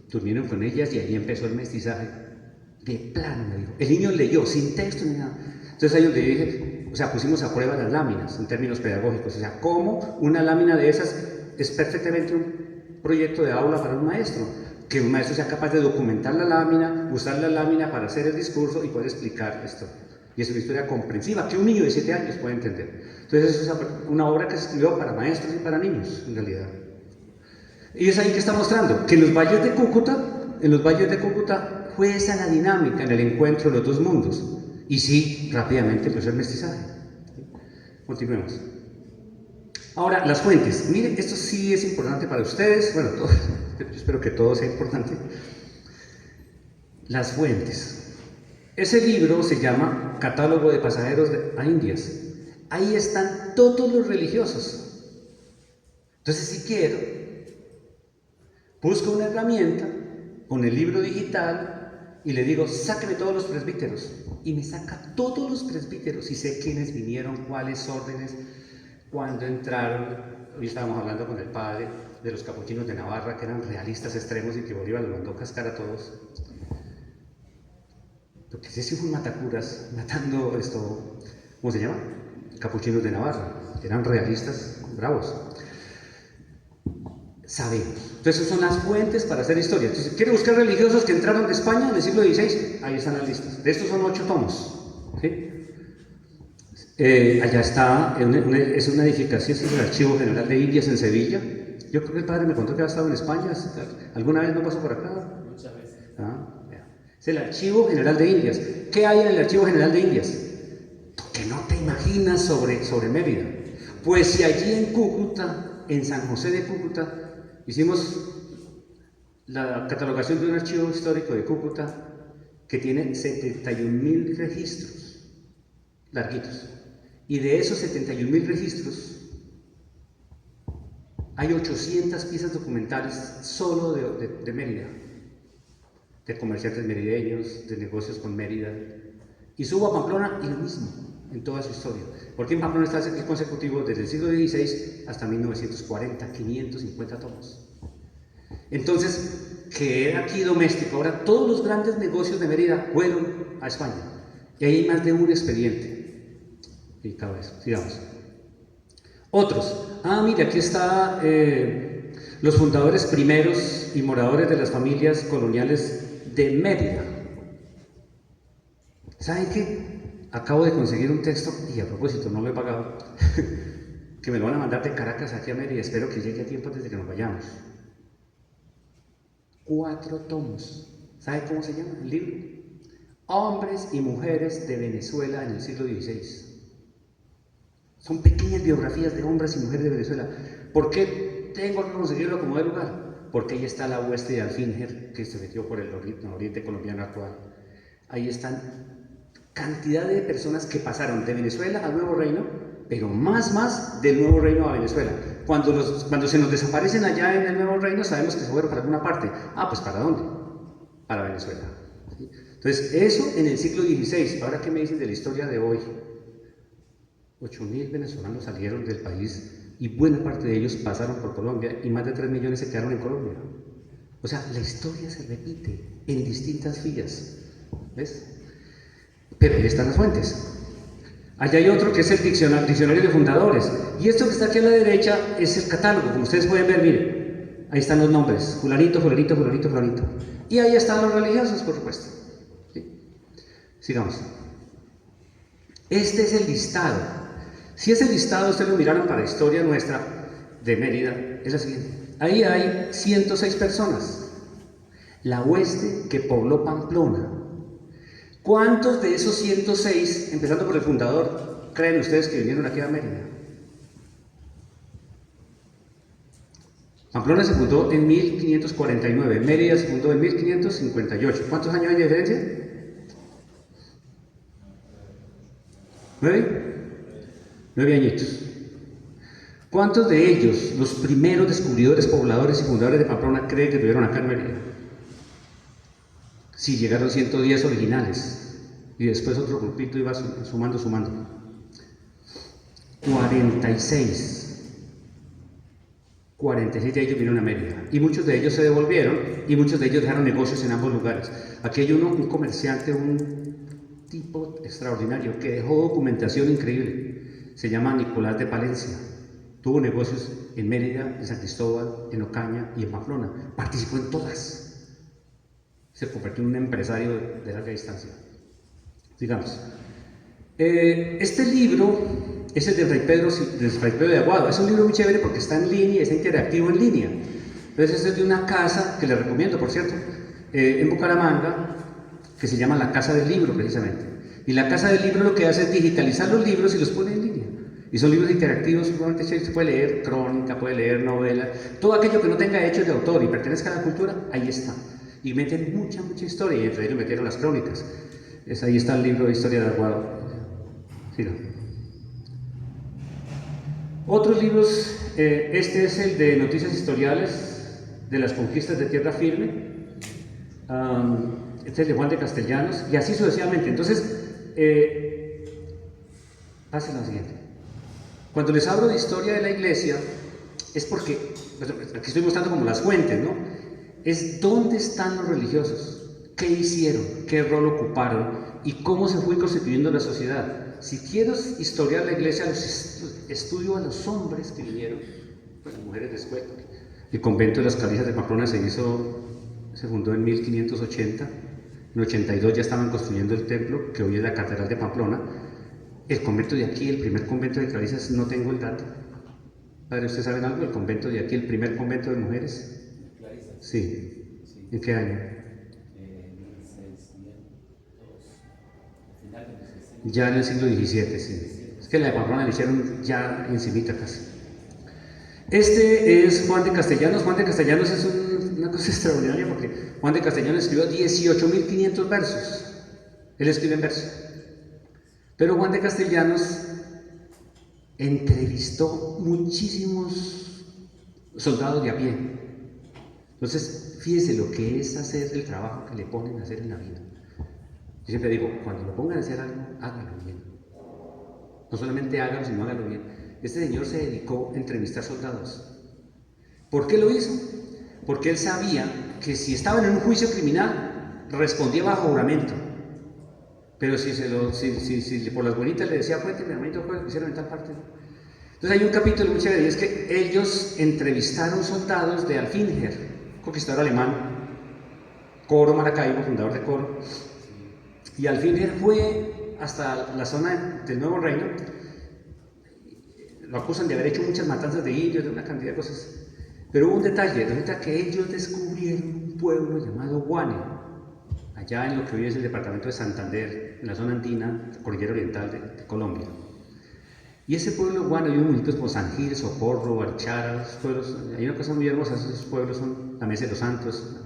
durmieron con ellas y ahí empezó el mestizaje. De plano me dijo. El niño leyó sin texto ni nada. Entonces ahí donde dije, o sea, pusimos a prueba las láminas en términos pedagógicos. O sea, cómo una lámina de esas es perfectamente un proyecto de aula para un maestro. Que un maestro sea capaz de documentar la lámina, usar la lámina para hacer el discurso y poder explicar esto. Y es una historia comprensiva que un niño de 7 años puede entender. Entonces es una obra que se escribió para maestros y para niños, en realidad. Y es ahí que está mostrando que en los valles de Cúcuta fue esa la dinámica en el encuentro de los dos mundos. Y sí, rápidamente empezó el mestizaje. Continuemos. Ahora, las fuentes. Miren, esto sí es importante para ustedes. Bueno, yo espero que todo sea importante. Las fuentes. Ese libro se llama Catálogo de Pasajeros a Indias. Ahí están todos los religiosos. Entonces, si quiero, busco una herramienta con el libro digital y le digo, sáqueme todos los presbíteros. Y me saca todos los presbíteros y sé quiénes vinieron, cuáles órdenes, cuándo entraron. Hoy estábamos hablando con el padre de los capuchinos de Navarra, que eran realistas extremos y que Bolívar los mandó cascar a todos. Porque ese sí fue un matacuras, matando esto, ¿cómo se llama? Capuchinos de Navarra, eran realistas bravos. Sabemos. Entonces, esas son las fuentes para hacer historia. Entonces, ¿quiere buscar religiosos que entraron de España en el siglo XVI? Ahí están las listas. De estos son 8 tomos. ¿Sí? Allá está, es una edificación, es el Archivo General de Indias en Sevilla. Yo creo que el padre me contó que había estado en España. ¿Alguna vez no pasó por acá? Muchas veces. Es el Archivo General de Indias. ¿Qué hay en el Archivo General de Indias? Que no te imaginas sobre Mérida. Pues si allí en Cúcuta, en San José de Cúcuta, hicimos la catalogación de un archivo histórico de Cúcuta que tiene 71.000 registros, larguitos. Y de esos 71.000 registros, hay 800 piezas documentales solo de Mérida, de comerciantes merideños, de negocios con Mérida. Y subo a Pamplona y lo mismo, en toda su historia. Porque en Pamplona está el consecutivo desde el siglo XVI hasta 1940, 550 tomos. Entonces, que era aquí doméstico. Ahora, todos los grandes negocios de Mérida fueron a España. Y ahí hay más de un expediente. Y cada vez, sigamos. Otros. Mire, aquí está los fundadores primeros y moradores de las familias coloniales de Mérida. ¿Saben qué? Acabo de conseguir un texto, y a propósito, no lo he pagado, que me lo van a mandar de Caracas aquí a Mérida. Espero que llegue a tiempo antes de que nos vayamos. 4 tomos. ¿Sabe cómo se llama el libro? Hombres y mujeres de Venezuela en el siglo XVI. Son pequeñas biografías de hombres y mujeres de Venezuela. ¿Por qué tengo que conseguirlo como de lugar? Porque ahí está la hueste de Alfinger, que se metió por el oriente colombiano actual. Ahí están cantidad de personas que pasaron de Venezuela al Nuevo Reino, pero más del Nuevo Reino a Venezuela. Cuando se nos desaparecen allá en el Nuevo Reino, sabemos que se fueron para alguna parte. Pues ¿para dónde? Para Venezuela. ¿Sí? Entonces, eso en el siglo XVI. Ahora, ¿qué me dicen de la historia de hoy? 8.000 venezolanos salieron del país y buena parte de ellos pasaron por Colombia y más de 3 millones se quedaron en Colombia. O sea, la historia se repite en distintas vías. ¿Ves? Pero ahí están las fuentes. Allá hay otro que es el diccionario de fundadores. Y esto que está aquí a la derecha es el catálogo. Como ustedes pueden ver, miren, ahí están los nombres. Fulanito, fulanito, fulanito, fulanito. Y ahí están los religiosos, por supuesto. ¿Sí? Sigamos. Este es el listado. Si ese listado ustedes lo miraron para historia nuestra de Mérida, es la siguiente. Ahí hay 106 personas, la hueste que pobló Pamplona. ¿Cuántos de esos 106, empezando por el fundador, creen ustedes que vinieron aquí a Mérida? Pamplona se fundó en 1549, Mérida se fundó en 1558. ¿Cuántos años hay de diferencia? ¿9 añitos? ¿Cuántos de ellos, los primeros descubridores, pobladores y fundadores de Pamplona, creen que estuvieron acá en Mérida? Sí, llegaron 110 originales y después otro grupito iba sumando. 46 de ellos vinieron a Mérida y muchos de ellos se devolvieron y muchos de ellos dejaron negocios en ambos lugares. Aquí hay un comerciante, un tipo extraordinario que dejó documentación increíble, se llama Nicolás de Palencia. Tuvo negocios en Mérida, en San Cristóbal, en Ocaña y en Pamplona. Participó en todas. Se convirtió en un empresario de larga distancia. Digamos, este libro es el de Fray Pedro de Aguado. Es un libro muy chévere porque está en línea, está interactivo en línea. Entonces, este es de una casa que les recomiendo, por cierto, en Bucaramanga, que se llama la Casa del Libro, precisamente. Y la Casa del Libro lo que hace es digitalizar los libros y los pone en línea. Y son libros interactivos, se puede leer crónica, puede leer novela, todo aquello que no tenga hechos de autor y pertenezca a la cultura, ahí está. Y meten mucha historia, y entre ellos metieron las crónicas. Ahí está el libro de historia de Aguado. Sí, ¿no? Otros libros, este es el de noticias historiales de las conquistas de tierra firme. Este es de Juan de Castellanos, y así sucesivamente. Entonces, pasen a la siguiente. Cuando les hablo de historia de la iglesia, es porque, aquí estoy mostrando como las fuentes, ¿no? Es dónde están los religiosos, qué hicieron, qué rol ocuparon y cómo se fue constituyendo la sociedad. Si quiero historiar la iglesia, estudio a los hombres que vinieron, pues mujeres después. El convento de las Clarisas de Pamplona se fundó en 1580, en 82 ya estaban construyendo el templo, que hoy es la Catedral de Pamplona. El convento de aquí, el primer convento de Clarisas, no tengo el dato. Padre, ¿ustedes saben algo? El convento de aquí, el primer convento de mujeres. ¿Clarisas? Sí. ¿En qué año? 1600, final de 1600. Ya en el siglo XVII, sí. Es que la de Pamplona la hicieron ya encimita casi. Este es Juan de Castellanos. Juan de Castellanos es una cosa extraordinaria porque Juan de Castellanos escribió 18.500 versos. Él escribe en verso. Pero Juan de Castellanos entrevistó muchísimos soldados de a pie. Entonces, fíjese lo que es hacer el trabajo que le ponen a hacer en la vida. Yo siempre digo, cuando lo pongan a hacer algo, hágalo bien. No solamente hágalo, sino hágalo bien. Este señor se dedicó a entrevistar soldados. ¿Por qué lo hizo? Porque él sabía que si estaban en un juicio criminal, respondía bajo juramento. Pero si por las bonitas le decía, cuénteme, hermanito, ¿qué hicieron en tal parte? Entonces hay un capítulo muy chévere, y es que ellos entrevistaron soldados de Alfinger, conquistador alemán, Coro Maracaibo, fundador de Coro, y Alfinger fue hasta la zona del Nuevo Reino. Lo acusan de haber hecho muchas matanzas de indios, de una cantidad de cosas. Pero hubo un detalle, resulta que ellos descubrieron un pueblo llamado Guane, allá en lo que hoy es el departamento de Santander, en la zona andina, cordillera oriental de Colombia. Y ese pueblo Guane, hay unos municipios como San Gil, Socorro, Barchara, los pueblos, hay una cosa muy hermosa, esos pueblos son la Mesa de los Santos,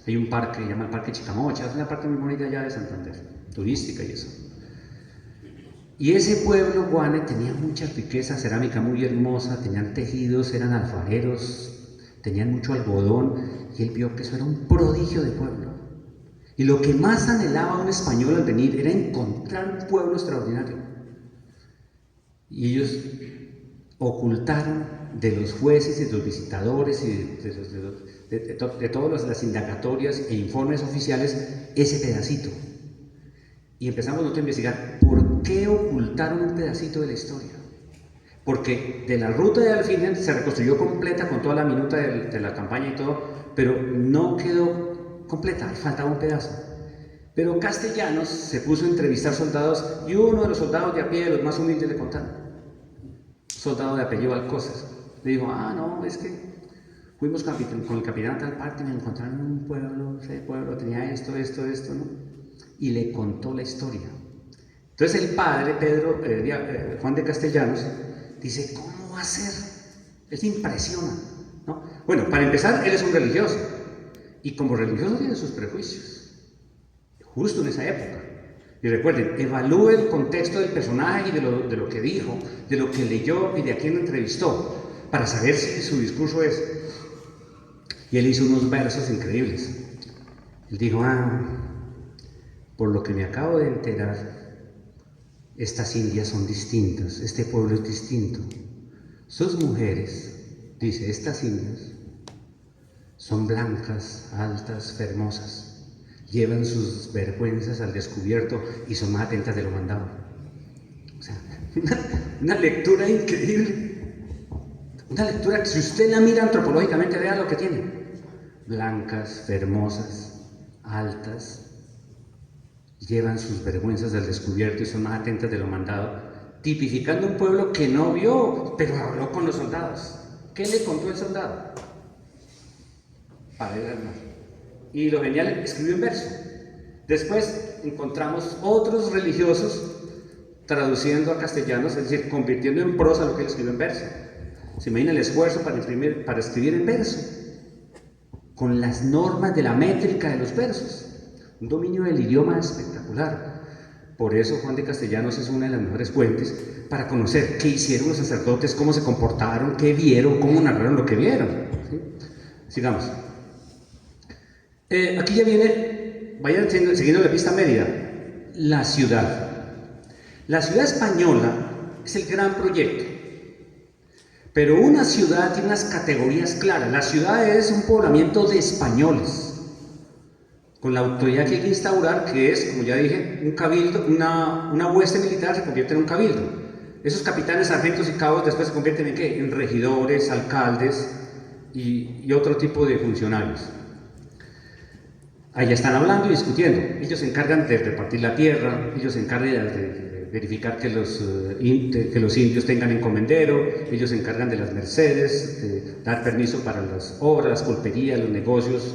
hay un parque, se llama el Parque Chicamocha, es una parte muy bonita allá de Santander, turística y eso. Y ese pueblo Guane tenía mucha riqueza, cerámica muy hermosa, tenían tejidos, eran alfareros, tenían mucho algodón, y él vio que eso era un prodigio de pueblo. Y lo que más anhelaba un español al venir era encontrar un pueblo extraordinario. Y ellos ocultaron de los jueces y de los visitadores y de todas las indagatorias e informes oficiales ese pedacito. Y empezamos nosotros a investigar por qué ocultaron un pedacito de la historia. Porque de la ruta de Alfinger se reconstruyó completa con toda la minuta de la campaña y todo, pero no quedó completa, faltaba un pedazo. Pero Castellanos se puso a entrevistar soldados y uno de los soldados de a pie, de los más humildes, le contaron. Soldado de apellido Alcócer. Le dijo, no, es que Fuimos con el capitán a tal parte y me encontraron en un pueblo, ese pueblo tenía esto, ¿no? Y le contó la historia. Entonces el padre, Juan de Castellanos, dice, ¿cómo va a ser? Él se impresiona, ¿no? Bueno, para empezar, él es un religioso, y como religioso tiene sus prejuicios, justo en esa época. Y recuerden, evalúe el contexto del personaje y de lo que dijo, de lo que leyó y de a quién entrevistó, para saber si su discurso es. Y él hizo unos versos increíbles. Él dijo, por lo que me acabo de enterar, estas indias son distintas, este pueblo es distinto. Sus mujeres, dice, estas indias, son blancas, altas, hermosas, llevan sus vergüenzas al descubierto y son más atentas de lo mandado. O sea, una lectura increíble, una lectura que si usted la mira antropológicamente, vea lo que tiene. Blancas, hermosas, altas, llevan sus vergüenzas al descubierto y son más atentas de lo mandado, tipificando un pueblo que no vio, pero habló con los soldados. ¿Qué le contó el soldado? Para el armar. Y lo genial, escribió en verso. Después encontramos otros religiosos traduciendo a castellanos, es decir, convirtiendo en prosa lo que él escribió en verso. Se imagina el esfuerzo para escribir en verso, con las normas de la métrica de los versos. Un dominio del idioma espectacular. Por eso Juan de Castellanos es una de las mejores fuentes para conocer qué hicieron los sacerdotes, cómo se comportaron, qué vieron, cómo narraron lo que vieron. ¿Sí? Sigamos. Aquí ya viene, vayan siguiendo la pista Mérida, la ciudad. La ciudad española es el gran proyecto. Pero una ciudad tiene unas categorías claras. La ciudad es un poblamiento de españoles, con la autoridad que hay que instaurar, que es, como ya dije, un cabildo, una hueste militar se convierte en un cabildo. Esos capitanes, sargentos y cabos después se convierten en ¿qué? En regidores, alcaldes y otro tipo de funcionarios. Ahí están hablando y discutiendo. Ellos se encargan de repartir la tierra, ellos se encargan de verificar que los indios tengan encomendero, ellos se encargan de las mercedes, de dar permiso para las obras, las pulperías, los negocios,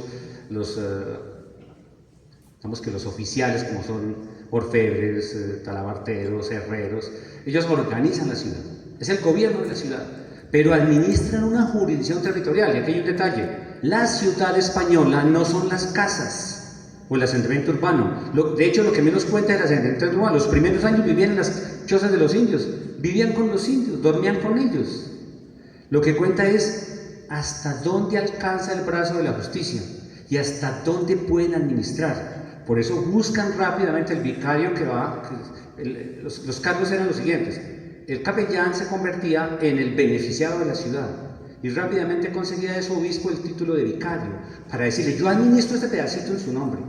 digamos que los oficiales, como son orfebres, talabarteros, herreros, ellos organizan la ciudad, es el gobierno de la ciudad, pero administran una jurisdicción territorial. Y aquí hay un detalle: la ciudad española no son las casas o el asentamiento urbano. De hecho, lo que menos cuenta es el asentamiento urbano. Los primeros años vivían en las chozas de los indios, vivían con los indios, dormían con ellos. Lo que cuenta es hasta dónde alcanza el brazo de la justicia y hasta dónde pueden administrar. Por eso buscan rápidamente el vicario que va. Los cargos eran los siguientes: el capellán se convertía en el beneficiado de la ciudad y rápidamente conseguía de su obispo el título de vicario para decirle: yo administro este pedacito en su nombre,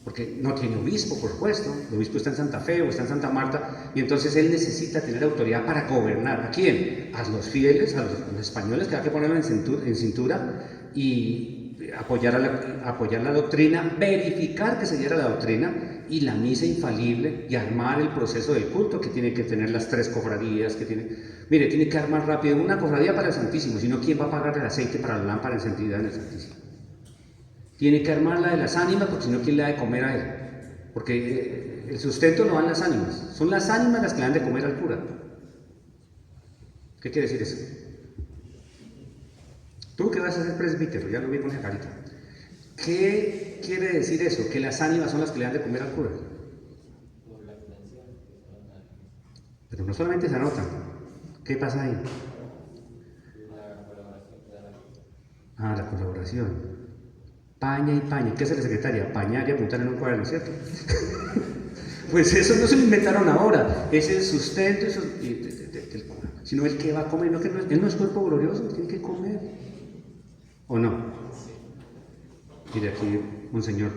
porque no tiene obispo, por supuesto. El obispo está en Santa Fe o está en Santa Marta, y entonces él necesita tener autoridad para gobernar. ¿A quién? A los fieles, a los españoles, que hay que ponerlo en cintura y apoyar la doctrina, verificar que se diera la doctrina y la misa infalible, y armar el proceso del culto, que tiene que tener las 3 cofradías, tiene que armar rápido una cofradía para el Santísimo, si no, ¿quién va a pagar el aceite para la lámpara encendida en el Santísimo? Tiene que armar la de las ánimas, porque si no, ¿quién le da de comer a él? Porque el sustento no dan las ánimas, son las ánimas las que le dan de comer al cura. ¿Qué quiere decir eso? Tú que vas a ser presbítero, ya lo vi con esa carita. ¿Qué quiere decir eso? Que las ánimas son las que le dan de comer al cura. Pero no solamente se anotan. ¿Qué pasa ahí? La colaboración. Paña y paña. ¿Qué hace la secretaria? Pañar y apuntar en un cuaderno, ¿cierto? Pues eso no se lo inventaron ahora. Es el sustento del cura. Sino el que va a comer. Él no es cuerpo glorioso, tiene que comer. ¿O no? Mire aquí un señor.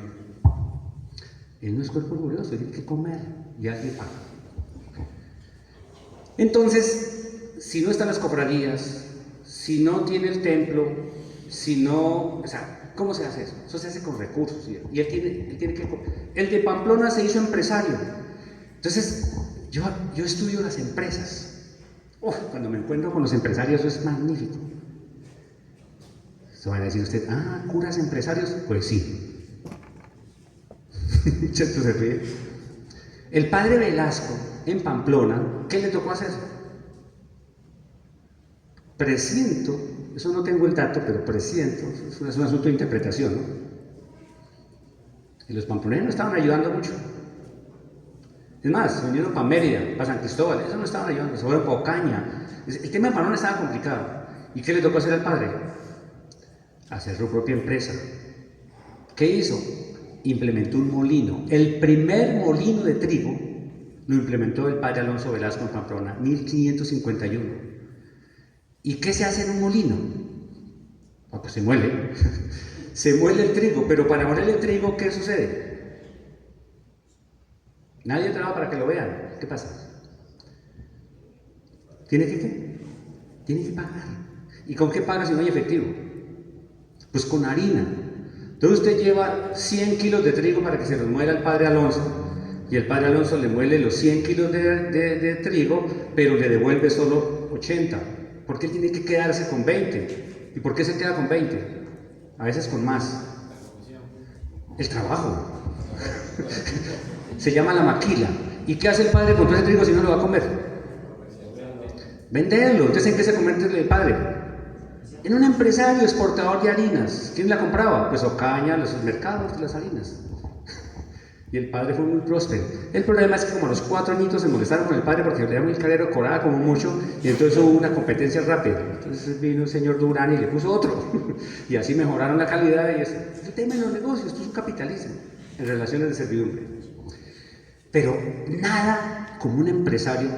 Él no es cuerpo glorioso, tiene que comer. Y alguien paga. Entonces, si no están las cofradías, si no tiene el templo, ¿cómo se hace eso? Eso se hace con recursos. Y él tiene que. El de Pamplona se hizo empresario. Entonces, yo estudio las empresas. Cuando me encuentro con los empresarios, eso es magnífico. Se van a decir usted, ah, curas empresarios, pues sí. Cheto se ríe. El padre Velasco, en Pamplona, ¿qué le tocó hacer? Presiento, eso no tengo el dato, pero presiento, es un asunto de interpretación, ¿no? Y los pamploneros estaban ayudando mucho. Es más, se vinieron para Mérida, para San Cristóbal, eso no estaban ayudando, se fueron para Ocaña. El tema de Pamplona estaba complicado. ¿Y qué le tocó hacer al padre? Hacer su propia empresa. ¿Qué hizo? Implementó un molino. El primer molino de trigo lo implementó el padre Alonso Velasco en Pamplona, 1551. ¿Y qué se hace en un molino? Ah, pues se muele. Se muele el trigo, pero para moler el trigo, ¿qué sucede? Nadie trabaja para que lo vean. ¿Qué pasa? ¿Tiene que qué? Tiene que pagar. ¿Y con qué paga si no hay efectivo? Pues con harina. Entonces usted lleva 100 kilos de trigo para que se los muela al padre Alonso, y el padre Alonso le muele los 100 kilos de trigo, pero le devuelve solo 80. ¿Por qué él tiene que quedarse con 20? ¿Y por qué se queda con 20? A veces con más. El trabajo. Se llama la maquila. ¿Y qué hace el padre con todo ese trigo si no lo va a comer? Venderlo. Entonces, ¿en qué se convierte el padre? En un empresario exportador de harinas. ¿Quién la compraba? Pues Ocaña, los mercados de las harinas. Y el padre fue muy próspero. El problema es que como a los 4 añitos se molestaron con el padre porque era muy calero, cobraba como mucho, y entonces hubo una competencia rápida. Entonces vino el señor Durán y le puso otro. Y así mejoraron la calidad, y es el tema de los negocios, esto es un capitalismo en relaciones de servidumbre. Pero nada como un empresario.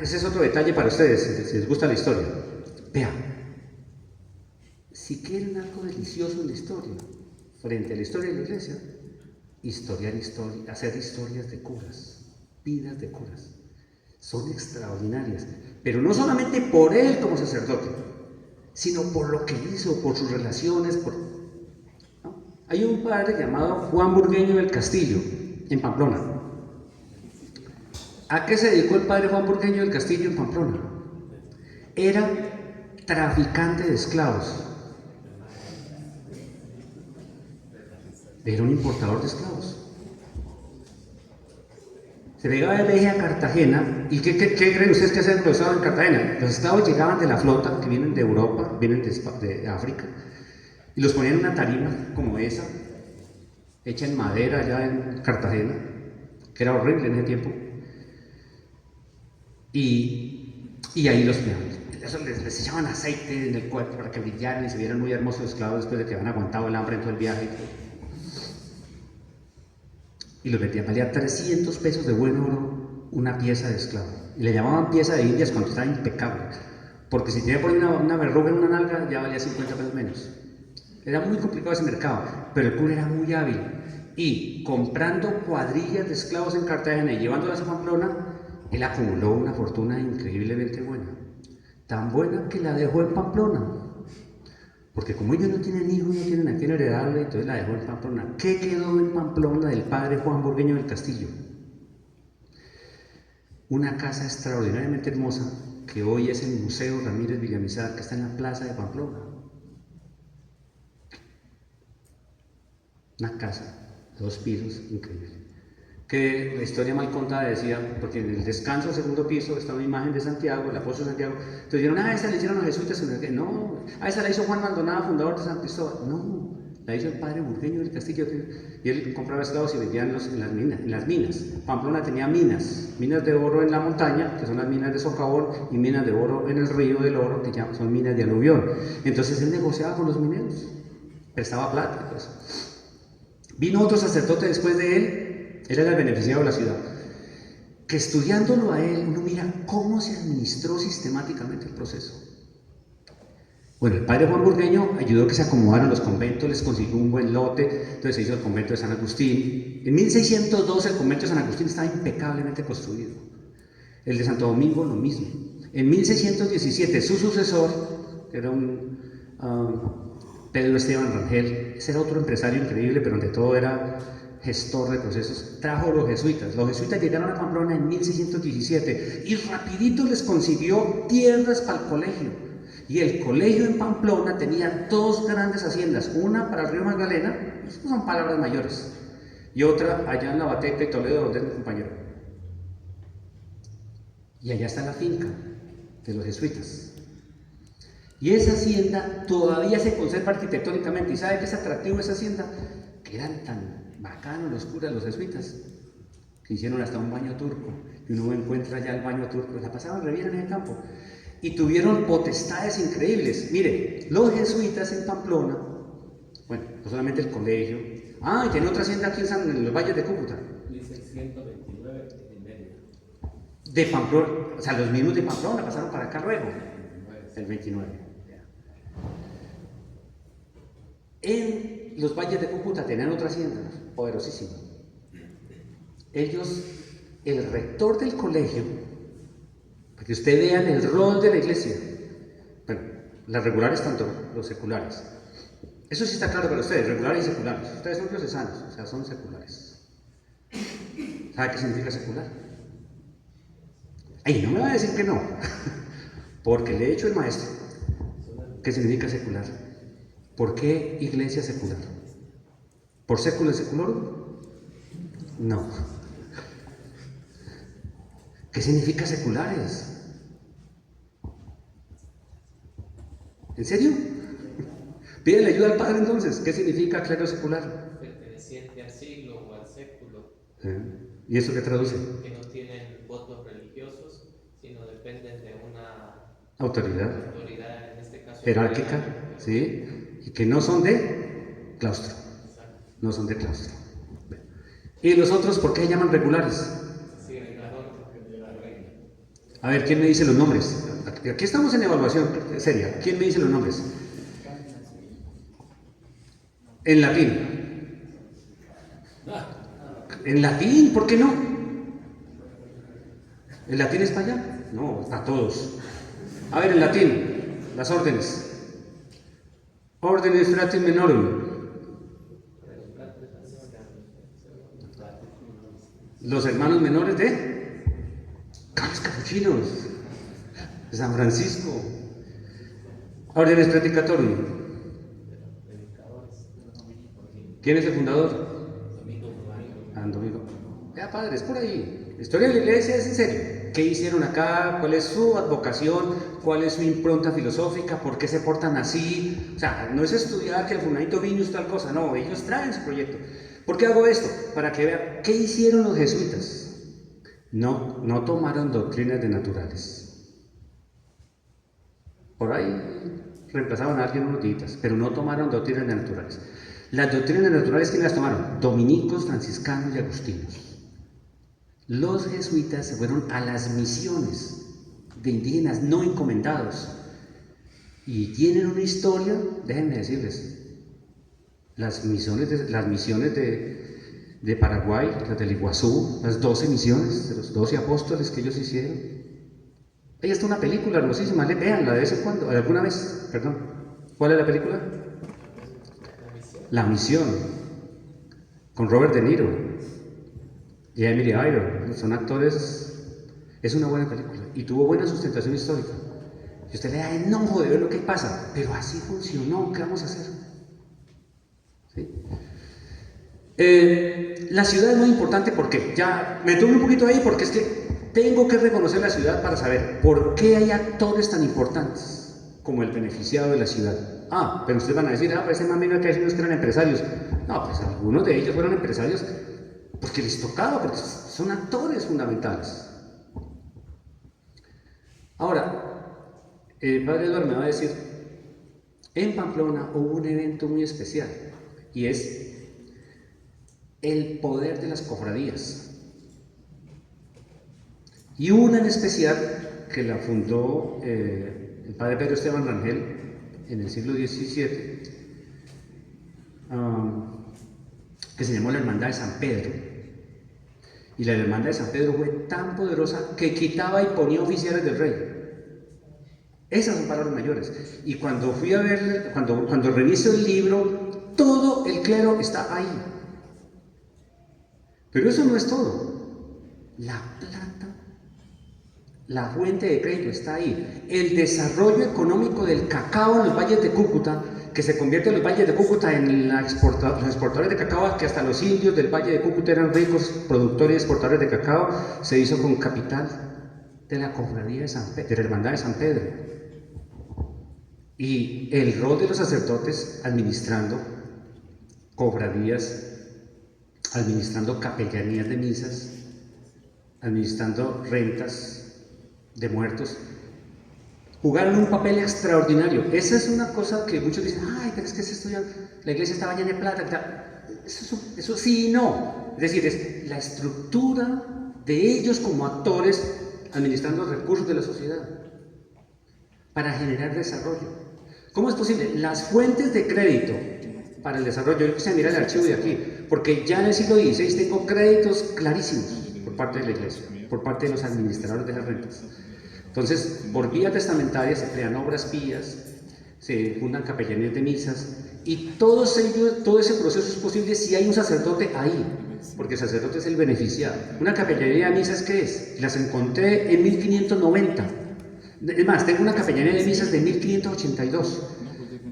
Ese es otro detalle para ustedes, si les gusta la historia. Vean, si quieren algo delicioso en la historia, frente a la historia de la iglesia, hacer historias de curas, vidas de curas. Son extraordinarias, pero no solamente por él como sacerdote, sino por lo que hizo, por sus relaciones. ¿No? Hay un padre llamado Juan Burgueño del Castillo, en Pamplona. ¿A qué se dedicó el padre Juan Burgueño del Castillo en Pamplona? Era traficante de esclavos. Era un importador de esclavos. Se llegaba del eje a Cartagena. ¿Y qué creen ustedes que hacían los esclavos en Cartagena? Los esclavos llegaban de la flota, que vienen de Europa, vienen de África, y los ponían en una tarima como esa, hecha en madera allá en Cartagena, que era horrible en ese tiempo. Y ahí los ponían. Eso les echaban aceite en el cuerpo para que brillaran y se vieran muy hermosos los esclavos después de que habían aguantado el hambre en todo el viaje. Y los vendían, valía 300 pesos de buen oro una pieza de esclavo. Y le llamaban pieza de indias cuando estaba impecable, porque si tenía por ahí una verruga en una nalga ya valía 50 pesos menos. Era muy complicado ese mercado, pero el cura era muy hábil. Y comprando cuadrillas de esclavos en Cartagena y llevándolas a Pamplona, él acumuló una fortuna increíblemente buena. Tan buena que la dejó en Pamplona. Porque como ellos no tienen hijos, no tienen a quién heredarle, entonces la dejó en Pamplona. ¿Qué quedó en Pamplona del padre Juan Burgueño del Castillo? Una casa extraordinariamente hermosa que hoy es el Museo Ramírez Villamizar, que está en la plaza de Pamplona. Una casa de 2 pisos, increíble. Que la historia mal contada decía, porque en el descanso del segundo piso está una imagen de Santiago, el apóstol Santiago. Entonces dijeron, esa la hicieron los jesuitas. No, esa la hizo Juan Maldonado, fundador de San Cristóbal. No, la hizo el padre Burgueño del Castillo. Y él compraba esclavos y vendía en las minas. Pamplona tenía minas de oro en la montaña, que son las minas de socavón, y minas de oro en el río del Oro, que ya son minas de aluvión. Entonces él negociaba con los mineros, prestaba plata. Pues. Vino otro sacerdote después de él. Él era el beneficiado de la ciudad, que estudiándolo a él, uno mira cómo se administró sistemáticamente el proceso. Bueno, el padre Juan Burgueño ayudó a que se acomodaran los conventos, les consiguió un buen lote, entonces se hizo el convento de San Agustín. En 1602 el convento de San Agustín estaba impecablemente construido. El de Santo Domingo lo mismo. En 1617 su sucesor, que era un Pedro Esteban Rangel, ese era otro empresario increíble, pero ante todo era gestor de procesos, trajo los jesuitas. Los jesuitas llegaron a Pamplona en 1617 y rapidito les consiguió tierras para el colegio. Y el colegio en Pamplona tenía dos grandes haciendas, una para el río Magdalena, eso son palabras mayores, y otra allá en La Bateca y Toledo, donde es mi compañero. Y allá está la finca de los jesuitas. Y esa hacienda todavía se conserva arquitectónicamente. ¿Y sabe qué es atractivo de esa hacienda? Que eran tan bacanos los curas, los jesuitas, que hicieron hasta un baño turco. Y uno encuentra ya el baño turco, la pasaban re bien en el campo. Y tuvieron potestades increíbles. Mire, los jesuitas en Pamplona, bueno, no solamente el colegio, y tiene otra hacienda aquí en los valles de Cúcuta. 1629 en Mérida. De Pamplona, o sea, los mismos de Pamplona pasaron para acá luego, el 29. En los valles de Cúcuta tenían otra hacienda, poderosísima. Ellos, el rector del colegio, para que ustedes vean el rol de la iglesia, bueno, las regulares tanto los seculares, eso sí está claro para ustedes, regulares y seculares. Ustedes son diocesanos, o sea, son seculares. ¿Sabe qué significa secular? Ay, no me va a decir que no, porque le he hecho el maestro. ¿Qué significa secular? ¿Por qué iglesia secular? ¿Por século y seculorum? No. ¿Qué significa seculares? ¿En serio? Pídele ayuda al Padre entonces. ¿Qué significa clero secular? Perteneciente al siglo o al século. ¿Y eso qué traduce? Que no tienen votos religiosos, sino dependen de una Autoridad autoridad, en este caso jerárquica, ¿sí? Y que no son de claustro. No son de claustro. ¿Y los otros por qué llaman regulares? Sí, regulador. A ver, ¿quién me dice los nombres? Aquí estamos en evaluación seria. ¿Quién me dice los nombres? En latín. En latín, ¿por qué no? ¿El latín es para allá? No, para todos. A ver, en latín, las órdenes. Ordenes fratres menorum. Los hermanos menores de Carlos Capuchinos, de San Francisco. Órdenes Predicatorum. ¿Quién es el fundador? Domingo. Ya, padres, por ahí. La historia de la iglesia es en serio. ¿Qué hicieron acá? ¿Cuál es su advocación? ¿Cuál es su impronta filosófica? ¿Por qué se portan así? O sea, no es estudiar que el fulanito Viñus tal cosa, no, ellos traen su proyecto. ¿Por qué hago esto? Para que vean, ¿qué hicieron los jesuitas? No tomaron doctrinas de naturales. Por ahí reemplazaban a alguien unos días, pero no tomaron doctrinas de naturales. Las doctrinas naturales, ¿quiénes las tomaron? Dominicos, franciscanos y agustinos. Los jesuitas se fueron a las misiones de indígenas no encomendados y tienen una historia, déjenme decirles, las misiones de Paraguay, las del Iguazú, las 12 misiones de los 12 apóstoles que ellos hicieron. Ahí está una película hermosísima, véanla de vez en cuando, alguna vez, perdón. ¿Cuál es la película? La Misión, con Robert De Niro y Emily Iron, son actores, es una buena película y tuvo buena sustentación histórica. Y usted le da enojo de ver lo que pasa, pero así funcionó, ¿qué vamos a hacer? ¿Sí? La ciudad es muy importante porque, ya me tomo un poquito ahí porque es que tengo que reconocer la ciudad para saber por qué hay actores tan importantes como el beneficiado de la ciudad. Pero ustedes van a decir, pues ese mami no que decir que eran empresarios. No, pues algunos de ellos fueron empresarios porque les tocaba, porque son actores fundamentales. Ahora, el padre Eduardo me va a decir, en Pamplona hubo un evento muy especial y es el poder de las cofradías. Y una en especial que la fundó el padre Pedro Esteban Rangel en el siglo XVII, que se llamó la Hermandad de San Pedro. Y la Hermandad de San Pedro fue tan poderosa que quitaba y ponía oficiales del rey. Esas son palabras mayores. Y cuando fui a ver, cuando reviso el libro, todo el clero está ahí. Pero eso no es todo. La plata La fuente de crédito está ahí. El desarrollo económico del cacao en los valles de Cúcuta, que se convierte en los valles de Cúcuta en los exportadores de cacao, que hasta los indios del valle de Cúcuta eran ricos productores y exportadores de cacao, se hizo con capital de la cofradía de San Pedro, de la hermandad de San Pedro. Y el rol de los sacerdotes administrando cofradías, administrando capellanías de misas, administrando rentas de muertos, jugaron un papel extraordinario. Esa es una cosa que muchos dicen, ay, pero es que la iglesia estaba llena de plata. Eso sí y no. Es decir, es la estructura de ellos como actores administrando recursos de la sociedad para generar desarrollo. ¿Cómo es posible? Las fuentes de crédito para el desarrollo, yo quise mirar el archivo de aquí, porque ya en el siglo XVI tengo créditos clarísimos por parte de la iglesia, por parte de los administradores de las rentas. Entonces, por vía testamentaria se crean obras pías, se fundan capellanías de misas, y todo ese proceso es posible si hay un sacerdote ahí, porque el sacerdote es el beneficiado. Una capellanía de misas, ¿qué es? Las encontré en 1590. Es más, tengo una capellanía de misas de 1582,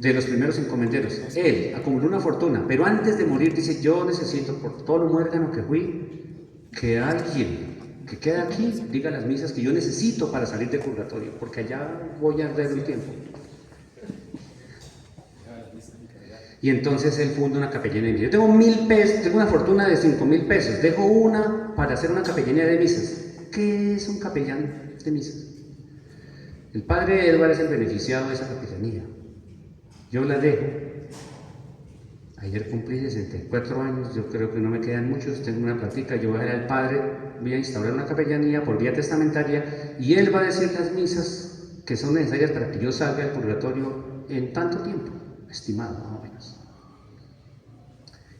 de los primeros encomenderos. Él acumuló una fortuna, pero antes de morir dice, yo necesito, por todo lo muérgano que fui, que alguien que queda aquí diga las misas que yo necesito para salir del purgatorio, porque allá voy a arder el tiempo. Y entonces él funda una capellanía de misas. Yo tengo 1.000 pesos, tengo una fortuna de 5.000 pesos, dejo una para hacer una capellanía de misas. ¿Qué es un capellán de misas? El padre Edward es el beneficiado de esa capellanía. Yo la dejo. Ayer cumplí 64 años, yo creo que no me quedan muchos, tengo una plática, yo voy a ir al padre, voy a instaurar una capellanía por vía testamentaria y él va a decir las misas que son necesarias para que yo salga del purgatorio en tanto tiempo, estimado más o menos.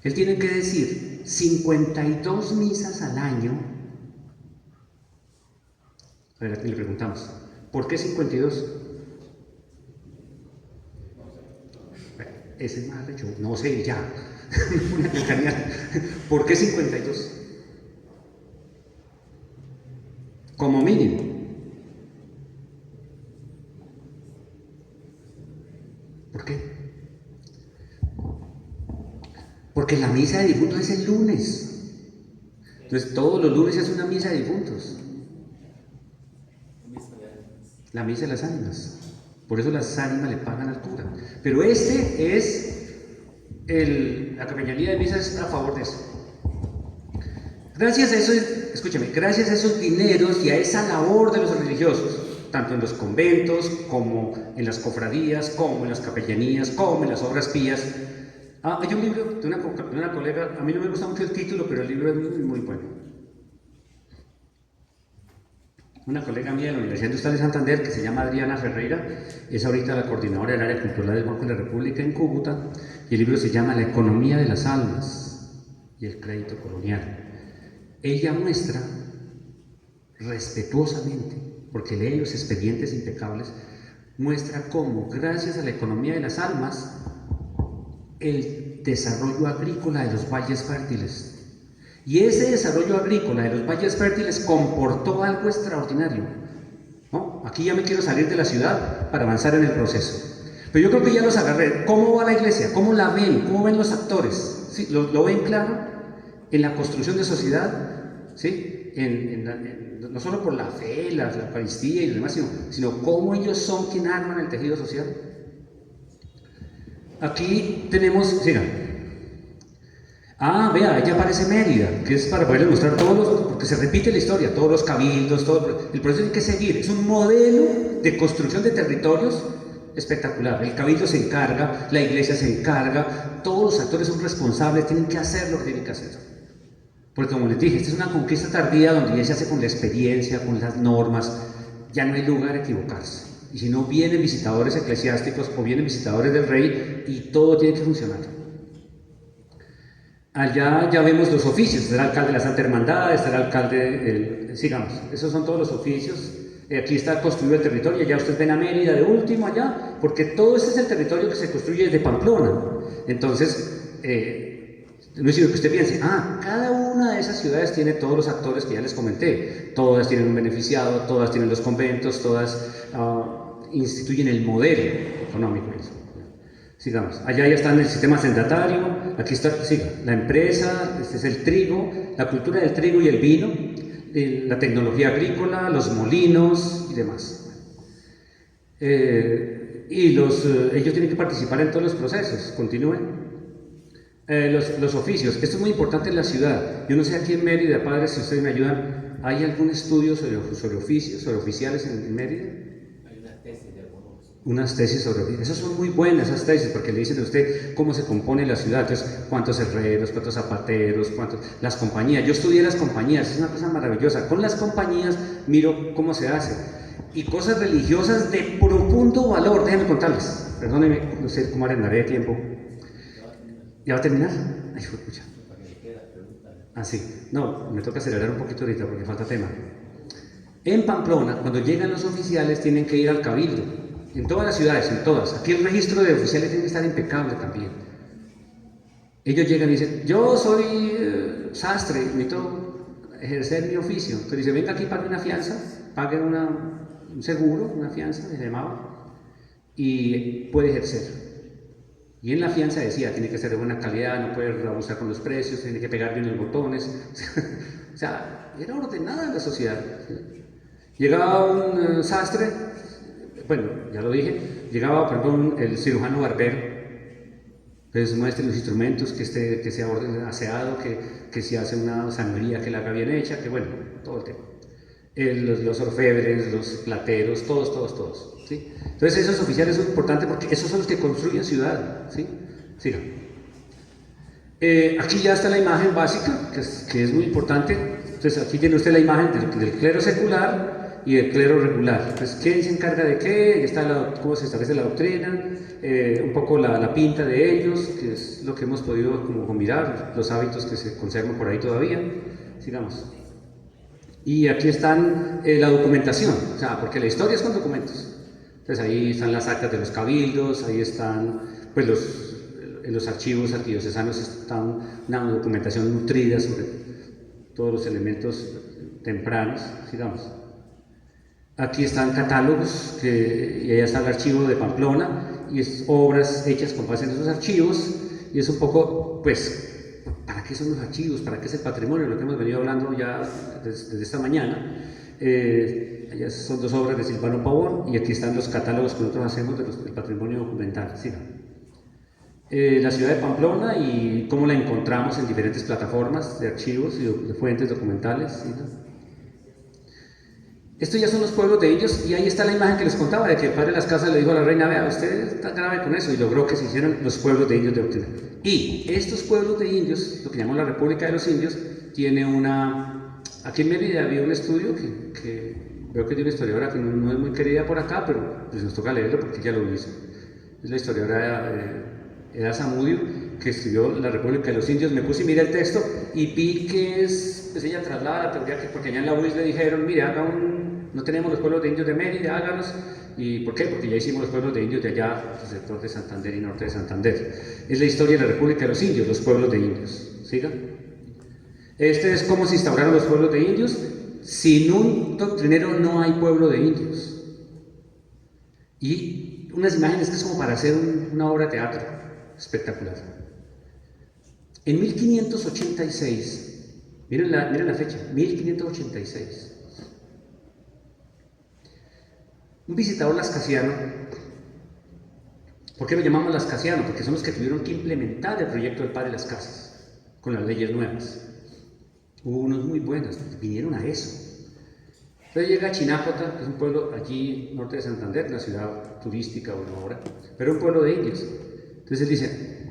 Él tiene que decir 52 misas al año. A ver, aquí le preguntamos, ¿por qué 52? Ese es más hecho, no sé, ya. ¿Por qué 52? Como mínimo. ¿Por qué? Porque la misa de difuntos es el lunes. Entonces todos los lunes es una misa de difuntos. La misa de las ánimas. Por eso las ánimas le pagan al cura. Pero la capellanía de misas es a favor de eso. Gracias a eso, escúchame, gracias a esos dineros y a esa labor de los religiosos, tanto en los conventos, como en las cofradías, como en las capellanías, como en las obras pías. Hay un libro de una colega, a mí no me gusta mucho el título, pero el libro es muy, muy bueno. Una colega mía de la Universidad Industrial de Santander, que se llama Adriana Ferreira, es ahorita la coordinadora del área cultural del Banco de la República en Cúcuta, y el libro se llama La economía de las almas y el crédito colonial. Ella muestra respetuosamente, porque lee los expedientes impecables, muestra cómo, gracias a la economía de las almas, el desarrollo agrícola de los valles fértiles. Y ese desarrollo agrícola de los valles fértiles comportó algo extraordinario, ¿no? Aquí ya me quiero salir de la ciudad para avanzar en el proceso. Pero yo creo que ya los agarré. ¿Cómo va la iglesia? ¿Cómo la ven? ¿Cómo ven los actores? ¿Sí? ¿Lo ven claro? En la construcción de sociedad, ¿sí? No solo por la fe, la Eucaristía y lo demás, sino cómo ellos son quienes arman el tejido social. Aquí tenemos, sigan. Vea, ya aparece Mérida, que es para poderles mostrar porque se repite la historia, todos los cabildos, el proceso tiene que seguir, es un modelo de construcción de territorios espectacular. El cabildo se encarga, la iglesia se encarga, todos los actores son responsables, tienen que hacer lo que tienen que hacer. Porque como les dije, esta es una conquista tardía donde ya se hace con la experiencia, con las normas, ya no hay lugar a equivocarse. Y si no, vienen visitadores eclesiásticos o vienen visitadores del rey y todo tiene que funcionar. Allá ya vemos los oficios, está el alcalde de la Santa Hermandad, está el alcalde, sigamos, esos son todos los oficios. Aquí está construido el territorio, ya ustedes ven a Mérida de último allá, porque todo este es el territorio que se construye desde Pamplona. Entonces, No es sino que usted piense, cada una de esas ciudades tiene todos los actores que ya les comenté, todas tienen un beneficiado, todas tienen los conventos, todas instituyen el modelo económico. Sigamos, allá ya está en el sistema sendatario, aquí está, siga, la empresa, este es el trigo, la cultura del trigo y el vino, la tecnología agrícola, los molinos y demás. Ellos tienen que participar en todos los procesos, continúen. Los oficios, esto es muy importante en la ciudad. Yo no sé aquí en Mérida, padres, si ustedes me ayudan, ¿hay algún estudio sobre oficios, sobre oficiales en Mérida? Hay una tesis de algunos. Unas tesis sobre oficios, esas son muy buenas esas tesis, porque le dicen a usted cómo se compone la ciudad, entonces cuántos herreros, cuántos zapateros, las compañías. Yo estudié las compañías, es una cosa maravillosa. Con las compañías miro cómo se hace. Y cosas religiosas de profundo valor, déjenme contarles, perdónenme, no sé cómo arendaré de tiempo. ¿Ya va a terminar? Ay, escucha. Sí. No, me toca acelerar un poquito ahorita porque falta tema. En Pamplona, cuando llegan los oficiales, tienen que ir al cabildo. En todas las ciudades, en todas. Aquí el registro de oficiales tiene que estar impecable también. Ellos llegan y dicen, yo soy sastre, necesito ejercer mi oficio. Entonces dice, venga aquí, pague una fianza, pague un seguro, una fianza, se llamaba, y puede ejercer. Y en la fianza decía, tiene que ser de buena calidad, no puede abusar con los precios, tiene que pegar bien los botones. O sea, era ordenada la sociedad. Llegaba un sastre, bueno, ya lo dije, llegaba, perdón, el cirujano barbero, entonces muestre los instrumentos, que sea aseado, que se hace una sangría que la haga bien hecha, que bueno, todo el tema. Los orfebres, los plateros, todos. ¿Sí? Entonces esos oficiales son importantes porque esos son los que construyen ciudad. ¿Sí? Sigan. Aquí ya está la imagen básica, que es muy importante. Entonces aquí tiene usted la imagen del clero secular y del clero regular. Entonces, ¿quién se encarga de qué? Está cómo se establece la doctrina, un poco la pinta de ellos, que es lo que hemos podido como mirar, los hábitos que se conservan por ahí todavía. Sigamos. Y aquí están la documentación, o sea, porque la historia es con documentos. Entonces ahí están las actas de los cabildos, ahí están, pues en los archivos arquidiocesanos está una documentación nutrida sobre todos los elementos tempranos, digamos. Aquí están catálogos, y allá está el archivo de Pamplona, y es obras hechas con base en esos archivos, y es un poco, pues, ¿para qué son los archivos? ¿Para qué es el patrimonio? Lo que hemos venido hablando ya desde esta mañana. Allá son dos obras de Silvano Pavón y aquí están los catálogos que nosotros hacemos del patrimonio documental. ¿Sí? La ciudad de Pamplona y cómo la encontramos en diferentes plataformas de archivos y de fuentes documentales. ¿Sí? Estos ya son los pueblos de indios y ahí está la imagen que les contaba de que el padre de las casas le dijo a la reina, vea, usted está grave con eso, y logró que se hicieran los pueblos de indios de Occidente. Y estos pueblos de indios, lo que llamamos la República de los Indios, tiene aquí en Mérida había un estudio que veo que tiene una historiadora que no es muy querida por acá, pero pues nos toca leerlo porque ella lo hizo. Es la historiadora Eda Zamudio, que escribió La República de los Indios. Me puse y miré el texto y vi que pues ella traslada la teoría, porque allá en la UIS le dijeron, mire, no tenemos los pueblos de indios de Mérida, hágalos. ¿Y por qué? Porque ya hicimos los pueblos de indios de allá, del sector de Santander y norte de Santander. Es la historia de la República de los Indios, los pueblos de indios. ¿Siga? Este es cómo se instauraron los pueblos de indios. Sin un doctrinero no hay pueblo de indios. Y unas imágenes que es como para hacer una obra de teatro espectacular. En 1586, miren la fecha, 1586, un visitador lascasiano. ¿Por qué lo llamamos lascasiano? Porque son los que tuvieron que implementar el proyecto del padre Las Casas con las leyes nuevas. Hubo unos muy buenos, vinieron a eso. Entonces llega a Chinápota, que es un pueblo allí norte de Santander, una ciudad turística, bueno, ahora, pero un pueblo de indios. Entonces él dice,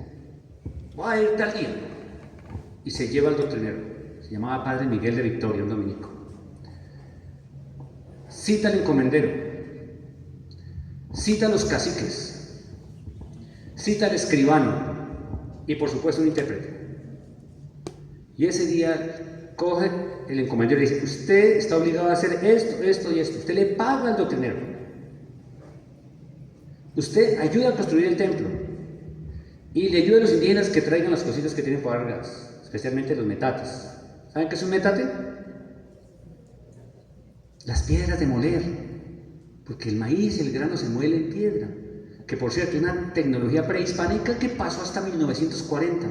voy a ir tal día, y se lleva al doctrinero, se llamaba Padre Miguel de Victoria, un dominico. Cita al encomendero, cita a los caciques, cita al escribano, y por supuesto un intérprete. Y ese día coge el encomendero y dice, usted está obligado a hacer esto, esto y esto. Usted le paga al doctrinero. Usted ayuda a construir el templo. y le ayuda a los indígenas que traigan las cositas que tienen para dar gas, especialmente los metates. ¿Saben qué es un metate? Las piedras de moler, porque el maíz y el grano se muele en piedra, que por cierto es una tecnología prehispánica que pasó hasta 1940.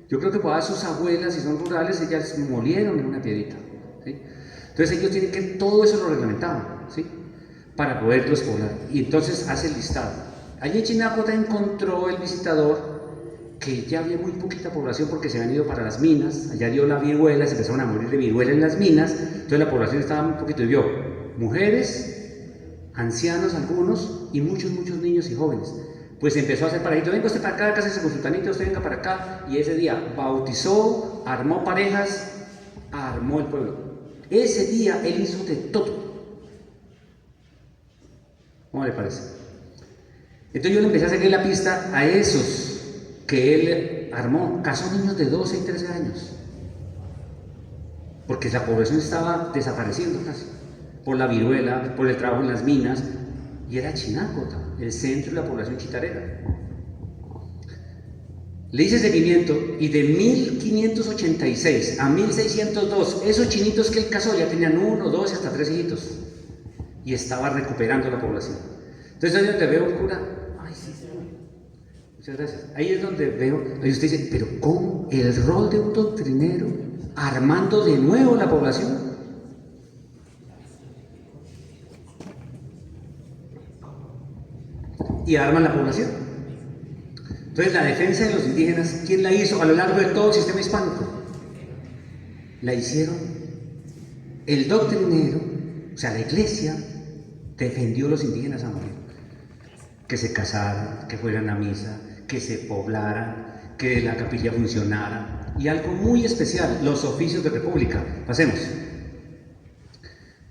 Yo creo que para sus abuelas, si son rurales, ellas molieron en una piedrita, ¿sí? Entonces ellos tienen que, todo eso lo reglamentaban, ¿sí? Para poderlos poblar, y entonces hace el listado. Allí en Chinacota encontró el visitador que ya había muy poquita población porque se habían ido para las minas, allá dio la viruela, se empezaron a morir de viruela en las minas, entonces la población estaba un poquito, y vio mujeres, ancianos algunos, y muchos niños y jóvenes. Pues empezó a hacer parejitos, venga usted para acá, cásese con sultanito, usted venga para acá, y ese día bautizó, armó parejas, armó el pueblo. Ese día él hizo de todo. ¿Cómo le parece? Entonces yo le empecé a seguir la pista a esos que él armó. Casó niños de 12 y 13 años, porque la población estaba desapareciendo casi, por la viruela, por el trabajo en las minas, y era Chinacota, el centro de la población chitarera. Le hice seguimiento, y de 1586 a 1602, esos chinitos que él casó ya tenían 1, 2 y hasta 3 hijitos, y estaba recuperando la población. Entonces ahí donde veo un cura, ay sí, muchas gracias, ahí es donde veo, ahí usted dice, pero ¿cómo el rol de un doctrinero armando de nuevo la población? Y arman la población. Entonces la defensa de los indígenas, ¿quién la hizo a lo largo de todo el sistema hispánico? La hicieron el doctrinero, o sea la iglesia defendió a los indígenas a morir, que se casaran, que fueran a misa, que se poblaran, que la capilla funcionara, y algo muy especial, los oficios de república. Pasemos.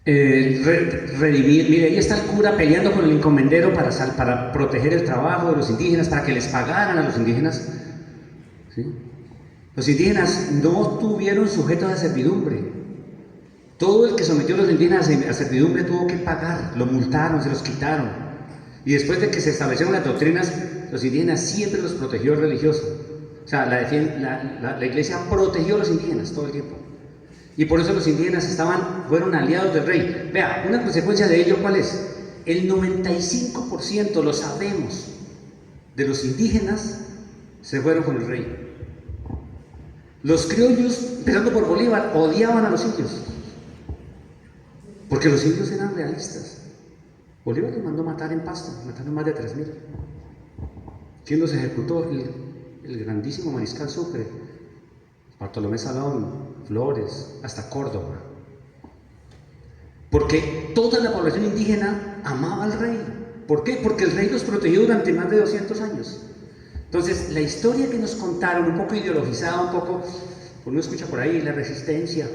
Redimir, mire, ahí está el cura peleando con el encomendero para proteger el trabajo de los indígenas, para que les pagaran a los indígenas, ¿sí? Los indígenas no tuvieron sujetos a servidumbre. Todo el que sometió a los indígenas a servidumbre tuvo que pagar, lo multaron, se los quitaron. Y después de que se establecieron las doctrinas, los indígenas siempre los protegió el religioso. O sea, la iglesia protegió a los indígenas todo el tiempo. Y por eso los indígenas fueron aliados del rey. Vea, una consecuencia de ello, ¿cuál es? El 95%, lo sabemos, de los indígenas se fueron con el rey. Los criollos, empezando por Bolívar, odiaban a los indios, porque los indios eran realistas. Bolívar los mandó matar en Pasto, mataron más de 3.000. ¿Quién los ejecutó? El grandísimo mariscal Sucre, Bartolomé Salón, Flores, hasta Córdoba. Porque toda la población indígena amaba al rey. ¿Por qué? Porque el rey los protegió durante más de 200 años. Entonces, la historia que nos contaron, un poco ideologizada, un poco, uno escucha por ahí, la resistencia.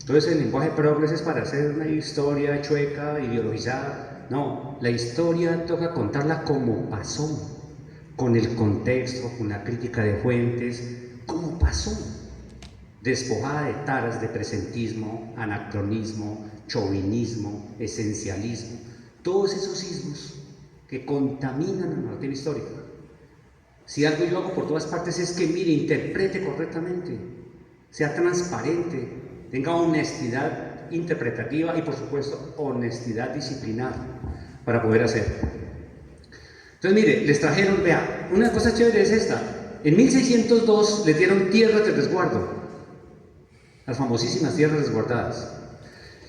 Entonces, el lenguaje progres es para hacer una historia chueca, ideologizada. No, la historia toca contarla como pasó, con el contexto, con la crítica de fuentes, como pasó, despojada de taras de presentismo, anacronismo, chauvinismo, esencialismo, todos esos ismos que contaminan la narrativa histórica. Si algo yo hago por todas partes es que, mire, interprete correctamente, sea transparente, tenga honestidad interpretativa y, por supuesto, honestidad disciplinar para poder hacer. Entonces, mire, les trajeron, vea, una cosa chévere es esta. En 1602 les dieron tierras de resguardo, las famosísimas tierras resguardadas.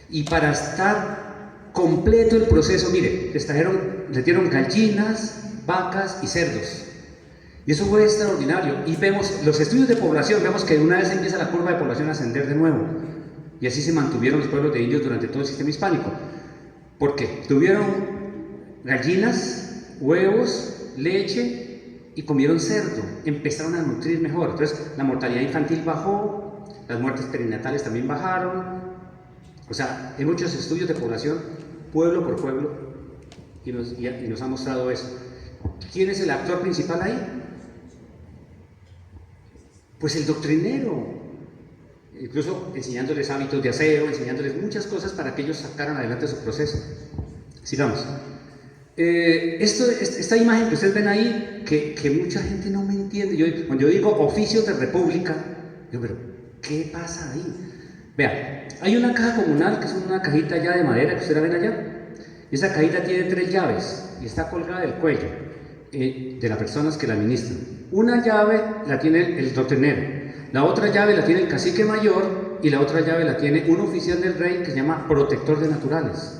Y para estar completo el proceso, mire, les dieron gallinas, vacas y cerdos. Y eso fue extraordinario. Y vemos los estudios de población, vemos que de una vez empieza la curva de población a ascender de nuevo. Y así se mantuvieron los pueblos de indios durante todo el sistema hispánico. Porque tuvieron gallinas, huevos, leche y comieron cerdo. Empezaron a nutrir mejor. Entonces la mortalidad infantil bajó, las muertes perinatales también bajaron. O sea, hay muchos estudios de población, pueblo por pueblo, y nos ha mostrado eso. ¿Quién es el actor principal ahí? Pues el doctrinero, incluso enseñándoles hábitos de aseo, enseñándoles muchas cosas para que ellos sacaran adelante su proceso. Sigamos. Esta imagen que ustedes ven ahí, que mucha gente no me entiende. Cuando yo digo oficios de república, yo, pero ¿qué pasa ahí? Vean, hay una caja comunal que es una cajita ya de madera que ustedes la ven allá. Esa cajita tiene 3 llaves y está colgada del cuello de las personas que la administran. Una llave la tiene el doctrinero, la otra llave la tiene el cacique mayor y la otra llave la tiene un oficial del rey que se llama protector de naturales.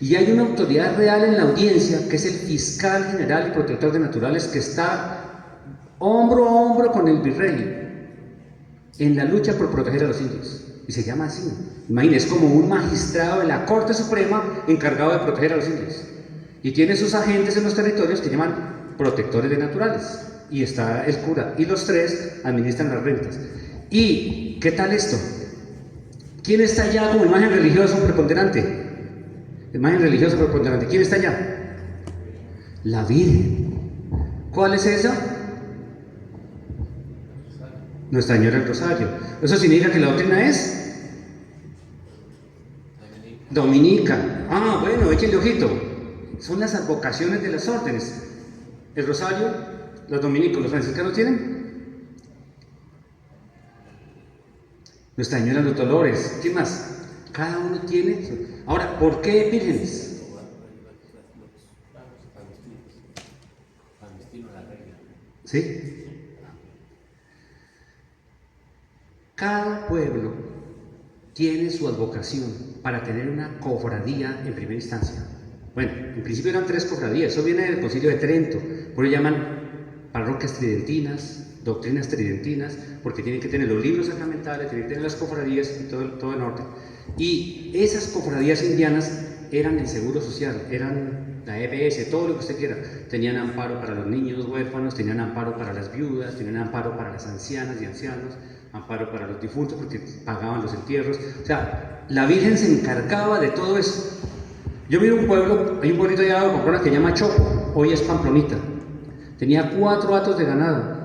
Y hay una autoridad real en la audiencia que es el fiscal general y protector de naturales que está hombro a hombro con el virrey en la lucha por proteger a los indios. Y se llama así. Imagínense, es como un magistrado de la Corte Suprema encargado de proteger a los indios. Y tiene sus agentes en los territorios que llaman protectores de naturales. Y está el cura. Y los 3 administran las rentas. ¿Y qué tal esto? ¿Quién está allá como imagen religiosa preponderante? Imagen religiosa preponderante. ¿Quién está allá? La Virgen. ¿Cuál es esa? Nuestra Señora del Rosario. Eso significa que la doctrina es dominica. Ah, bueno, échenle ojito. Son las advocaciones de las órdenes. El Rosario, los dominicos, los franciscanos tienen. Nuestra Señora de los Dolores. ¿Qué más? Cada uno tiene. Ahora, ¿por qué vírgenes? ¿Sí? Cada pueblo tiene su advocación para tener una cofradía en primera instancia. Bueno, en principio eran 3 cofradías, eso viene del Concilio de Trento, por eso llaman parroquias tridentinas, doctrinas tridentinas, porque tienen que tener los libros sacramentales, tienen que tener las cofradías y todo en orden. Y esas cofradías indianas eran el seguro social, eran la EPS, todo lo que usted quiera. Tenían amparo para los niños huérfanos, tenían amparo para las viudas, tenían amparo para las ancianas y ancianos, amparo para los difuntos porque pagaban los entierros. O sea, la Virgen se encargaba de todo eso. Yo miro un pueblo, hay un pueblito allá de Pamplona que se llama Chopo, hoy es Pamplonita. Tenía 4 hatos de ganado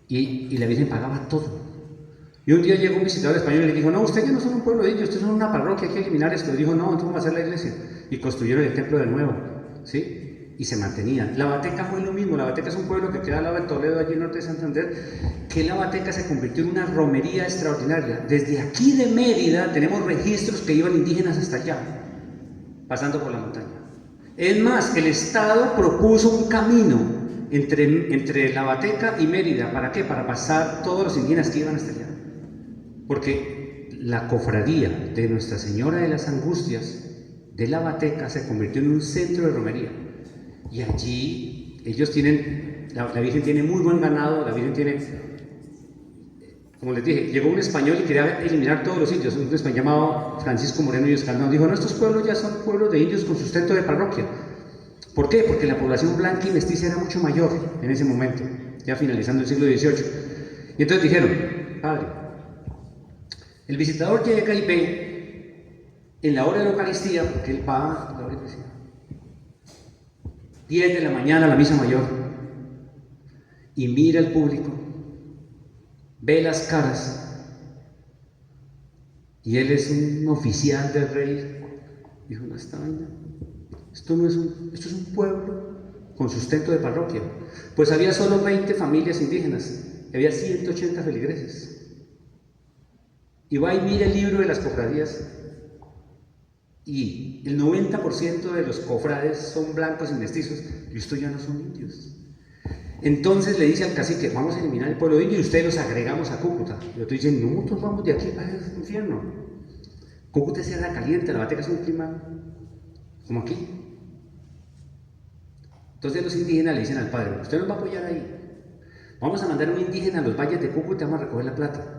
y la Virgen pagaba todo. Y un día llegó un visitador español y le dijo: no, ustedes ya no son un pueblo de indios, ustedes son una parroquia, hay que eliminar esto. Y dijo: no, entonces vamos a hacer la iglesia. Y construyeron el templo de nuevo, ¿sí? Y se mantenían. La Bateca fue lo mismo. La Bateca es un pueblo que queda al lado de Toledo, allí en el norte de Santander, que la Bateca se convirtió en una romería extraordinaria. Desde aquí de Mérida tenemos registros que iban indígenas hasta allá, pasando por la montaña. Es más, el Estado propuso un camino entre la Bateca y Mérida. ¿Para qué? Para pasar todos los indígenas que iban hasta allá. Porque la cofradía de Nuestra Señora de las Angustias de la Bateca se convirtió en un centro de romería. Y allí ellos tienen, la Virgen tiene muy buen ganado, la Virgen tiene, como les dije, llegó un español y quería eliminar todos los indios, un español llamado Francisco Moreno y Escaldón, dijo: no, estos pueblos ya son pueblos de indios con sustento de parroquia. ¿Por qué? Porque la población blanca y mestiza era mucho mayor en ese momento, ya finalizando el siglo XVIII. Y entonces dijeron: padre, el visitador llega y ve en la hora de la Eucaristía, porque él va a la hora de la Eucaristía, 10 de la mañana, la misa mayor, y mira al público, ve las caras, y él es un oficial del rey. Dijo: no, esta vaina, esto es un pueblo con sustento de parroquia. Pues había solo 20 familias indígenas, había 180 feligreses. Y va y mira el libro de las cofradías, y el 90% de los cofrades son blancos y mestizos, y estos ya no son indios. Entonces le dice al cacique: vamos a eliminar el pueblo indio y ustedes los agregamos a Cúcuta. Y otros dicen: no, nosotros vamos de aquí para el infierno. Cúcuta es tierra caliente, la Bateca es un clima como aquí. Entonces los indígenas le dicen al padre: usted nos va a apoyar ahí, vamos a mandar a un indígena a los valles de Cúcuta, vamos a recoger la plata.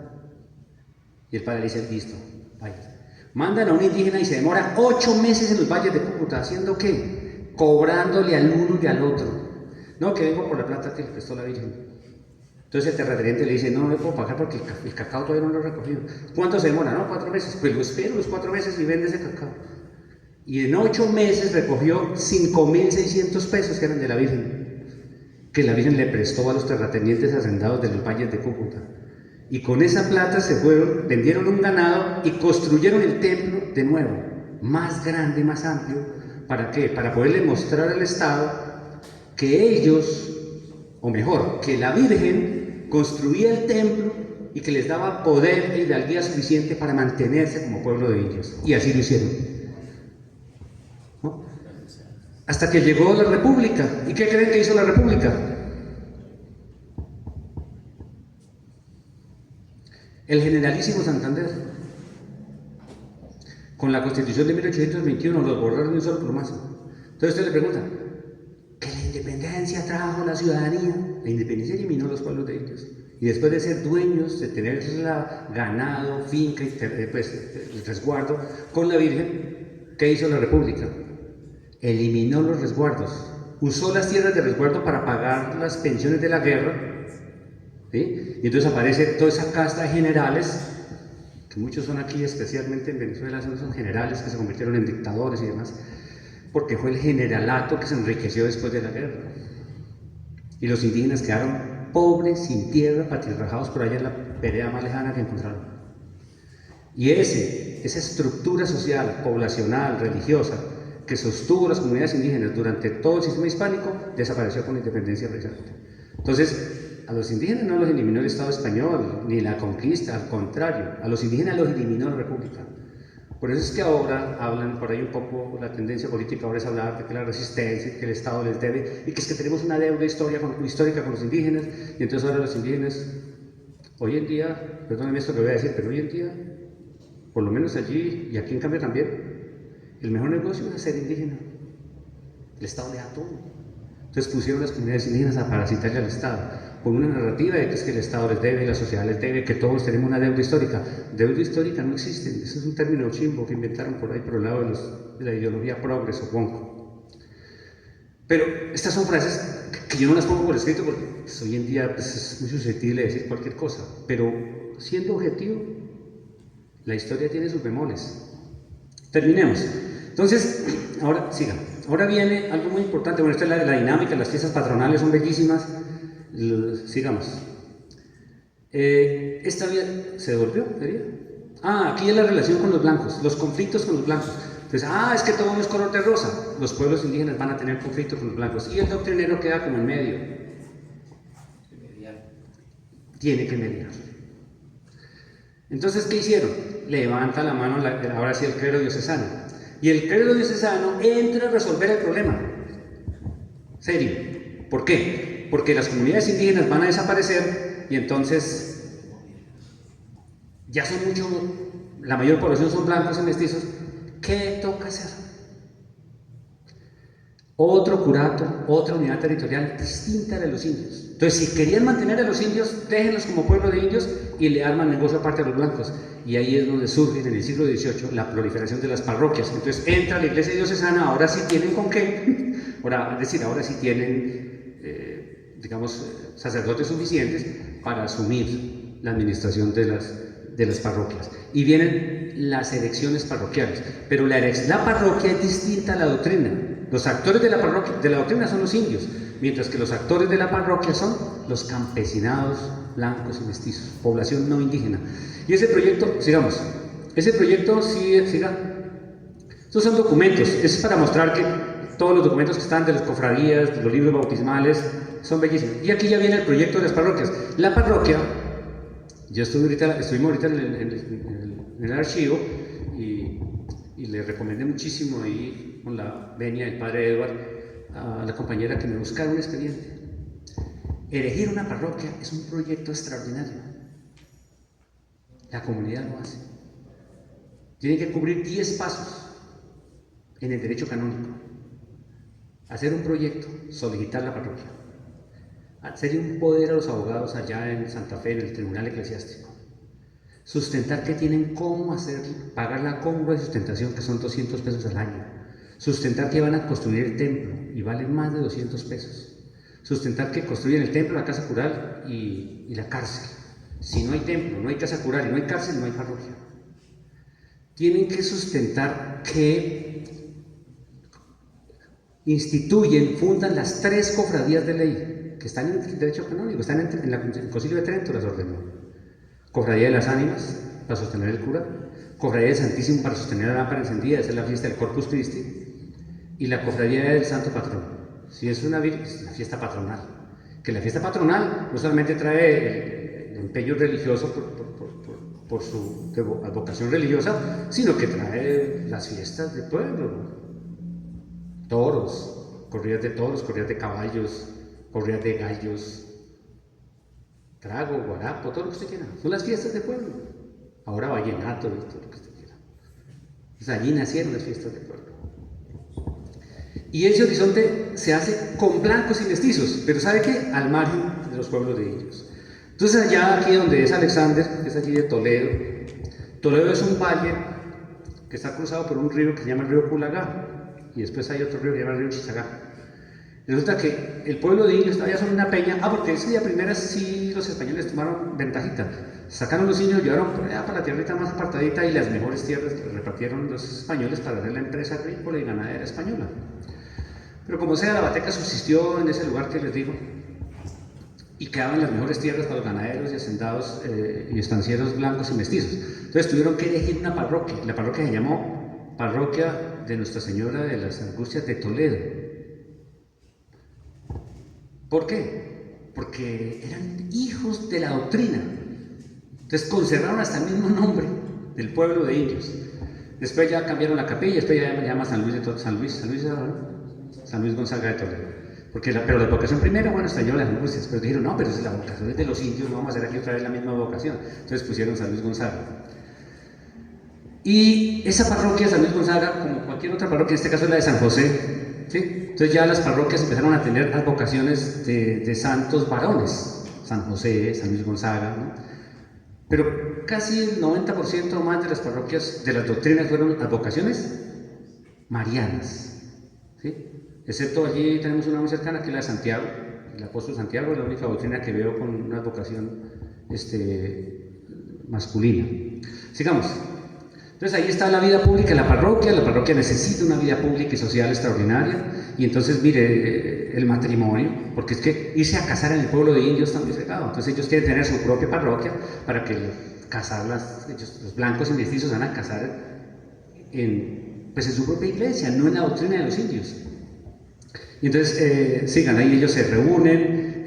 Y el padre le dice: listo, vaya. Mandan a un indígena y se demora 8 meses en los valles de Cúcuta. ¿Haciendo qué? Cobrándole al uno y al otro. No, que vengo por la plata que le prestó la Virgen. Entonces el terrateniente le dice: no le puedo pagar porque el cacao todavía no lo he recogido. ¿Cuánto se demora? No, 4 meses. Pues lo espero los 4 meses y vende ese cacao. Y en 8 meses recogió 5.600 pesos que eran de la Virgen, que la Virgen le prestó a los terratenientes hacendados de los valles de Cúcuta. Y con esa plata se fueron, vendieron un ganado y construyeron el templo de nuevo, más grande, más amplio, ¿Para qué? Para poderle mostrar al Estado que ellos, o mejor, que la Virgen construía el templo y que les daba poder e hidalguía suficiente para mantenerse como pueblo de indios. Y así lo hicieron, ¿no? Hasta que llegó la República. ¿Y qué creen que hizo la República? El generalísimo Santander, con la Constitución de 1821, los borraron de un solo plumazo. Entonces usted le pregunta, ¿qué la independencia trajo a la ciudadanía? La independencia eliminó los pueblos de indios. Y después de ser dueños, de tener ganado, finca, el resguardo con la Virgen, ¿qué hizo la República? Eliminó los resguardos. Usó las tierras de resguardo para pagar las pensiones de la guerra, ¿sí? Y entonces aparece toda esa casta de generales, que muchos son aquí, especialmente en Venezuela, son esos generales que se convirtieron en dictadores y demás, porque fue el generalato que se enriqueció después de la guerra. Y los indígenas quedaron pobres, sin tierra, patirrajados por allá en la vereda más lejana que encontraron. Y esa estructura social, poblacional, religiosa, que sostuvo las comunidades indígenas durante todo el sistema hispánico, desapareció con la independencia precisamente. Entonces, a los indígenas no los eliminó el Estado español, ni la conquista, al contrario, a los indígenas los eliminó la República. Por eso es que ahora hablan por ahí un poco, la tendencia política ahora es hablar de que la resistencia, que el Estado les debe, y que es que tenemos una deuda histórica con los indígenas, y entonces ahora los indígenas, hoy en día, perdónenme esto que voy a decir, pero hoy en día, por lo menos allí y aquí en cambio también, el mejor negocio es ser indígena. El Estado le da todo. Entonces pusieron las comunidades indígenas a parasitarle al Estado, con una narrativa de que es que el Estado les debe, la sociedad les debe, que todos tenemos una deuda histórica. Deuda histórica no existe, eso es un término chimbo que inventaron por ahí por el lado de la ideología progres o bonco. Pero estas son frases que yo no las pongo por escrito porque pues, hoy en día pues, es muy susceptible de decir cualquier cosa, pero siendo objetivo, la historia tiene sus bemoles. Terminemos. Entonces, ahora sigan. Ahora viene algo muy importante. Bueno, esta es la dinámica, las fiestas patronales son bellísimas. Sigamos. Esta vía se devolvió, ¿sería? Aquí es la relación con los blancos, los conflictos con los blancos. Entonces, es que todo no es color de rosa. Los pueblos indígenas van a tener conflictos con los blancos. Y el doctrinero queda como en medio. Tiene que mediar. Entonces, ¿qué hicieron? Levanta la mano, ahora sí, el clero diocesano. Y el clero diocesano entra a resolver el problema. Serio. ¿Por qué? Porque las comunidades indígenas van a desaparecer y entonces ya son mucho, la mayor población son blancos y mestizos. ¿Qué toca hacer? Otro curato, otra unidad territorial distinta de los indios. Entonces, si querían mantener a los indios, déjenlos como pueblo de indios y le arman negocio aparte a los blancos. Y ahí es donde surge en el siglo XVIII la proliferación de las parroquias. Entonces entra la iglesia diocesana, ahora sí tienen con qué, ahora sí tienen, sacerdotes suficientes para asumir la administración de las parroquias. Y vienen las elecciones parroquiales, pero la parroquia es distinta a la doctrina. Los actores de la doctrina son los indios, mientras que los actores de la parroquia son los campesinados blancos y mestizos, población no indígena. Y ese proyecto, siga. Estos son documentos, es para mostrar que todos los documentos que están de las cofradías, de los libros bautismales, son bellísimos. Y aquí ya viene el proyecto de las parroquias. La parroquia, estuvimos ahorita en el archivo y le recomendé muchísimo ahí con la venia del padre Edward a la compañera que me buscara un expediente. Erigir una parroquia es un proyecto extraordinario. La comunidad lo hace. Tiene que cubrir 10 pasos en el derecho canónico. Hacer un proyecto, solicitar la parroquia, hacer un poder a los abogados allá en Santa Fe, en el Tribunal Eclesiástico, sustentar que tienen cómo hacer, pagar la congruencia de sustentación, que son 200 pesos al año, sustentar que van a construir el templo y vale más de 200 pesos, sustentar que construyen el templo, la casa cural y la cárcel. Si no hay templo, no hay casa cural y no hay cárcel, no hay parroquia. Tienen que sustentar que fundan las 3 cofradías de ley que están en el derecho canónico, están en el Concilio de Trento, las ordenó. Cofradía de las Ánimas, para sostener el cura; Cofradía del Santísimo, para sostener la lámpara encendida, esa es la fiesta del Corpus Christi; y la cofradía del santo patrón. Si es una es la fiesta patronal. Que la fiesta patronal no solamente trae el empeño religioso por su vocación religiosa, sino que trae las fiestas del pueblo. Toros, corridas de toros, corridas de caballos, corridas de gallos, trago, guarapo, todo lo que usted quiera. Son las fiestas del pueblo. Ahora vallenato, todo lo que usted quiera. Pues allí nacieron las fiestas del pueblo. Y ese horizonte se hace con blancos y mestizos, pero ¿sabe qué? Al margen de los pueblos de ellos. Entonces allá, aquí donde es Alexander, que es allí de Toledo, Toledo es un valle que está cruzado por un río que se llama el río Culagá, y después hay otro río que se llama el río Chisagá. Resulta que el pueblo de indios todavía son una peña, porque ese día primero sí los españoles tomaron ventajita, sacaron los indios, llevaron por allá para la tierrita más apartadita y las mejores tierras que repartieron los españoles para hacer la empresa agrícola y ganadera española. Pero como sea, la bateca subsistió en ese lugar que les digo, y quedaban las mejores tierras para los ganaderos y hacendados y estancieros blancos y mestizos. Entonces tuvieron que elegir una parroquia. La parroquia se llamó Parroquia de Nuestra Señora de las Angustias de Toledo. ¿Por qué? Porque eran hijos de la doctrina. Entonces conservaron hasta el mismo nombre del pueblo de indios. Después ya cambiaron la capilla, después ya se llama San Luis Gonzaga de Toledo. Pero la vocación primera, bueno, estalló las angustias, pero dijeron, no, pero si la vocación es de los indios, no vamos a hacer aquí otra vez la misma vocación. Entonces pusieron San Luis Gonzaga. Y esa parroquia, San Luis Gonzaga, como cualquier otra parroquia, en este caso es la de San José, ¿sí? Entonces ya las parroquias empezaron a tener las vocaciones de santos varones, San José, San Luis Gonzaga, ¿no? Pero casi el 90% o más de las parroquias, de las doctrinas, fueron las vocaciones marianas, ¿sí? Excepto allí tenemos una muy cercana que es la de Santiago, el apóstol Santiago, es la única doctrina que veo con una vocación masculina. Sigamos. Entonces ahí está la vida pública, la parroquia necesita una vida pública y social extraordinaria, y entonces mire el matrimonio, porque es que irse a casar en el pueblo de indios está muy cercado, entonces ellos quieren tener su propia parroquia para que los blancos y mestizos van a casar en su propia iglesia, no en la doctrina de los indios. Y entonces, sigan, ahí ellos se reúnen,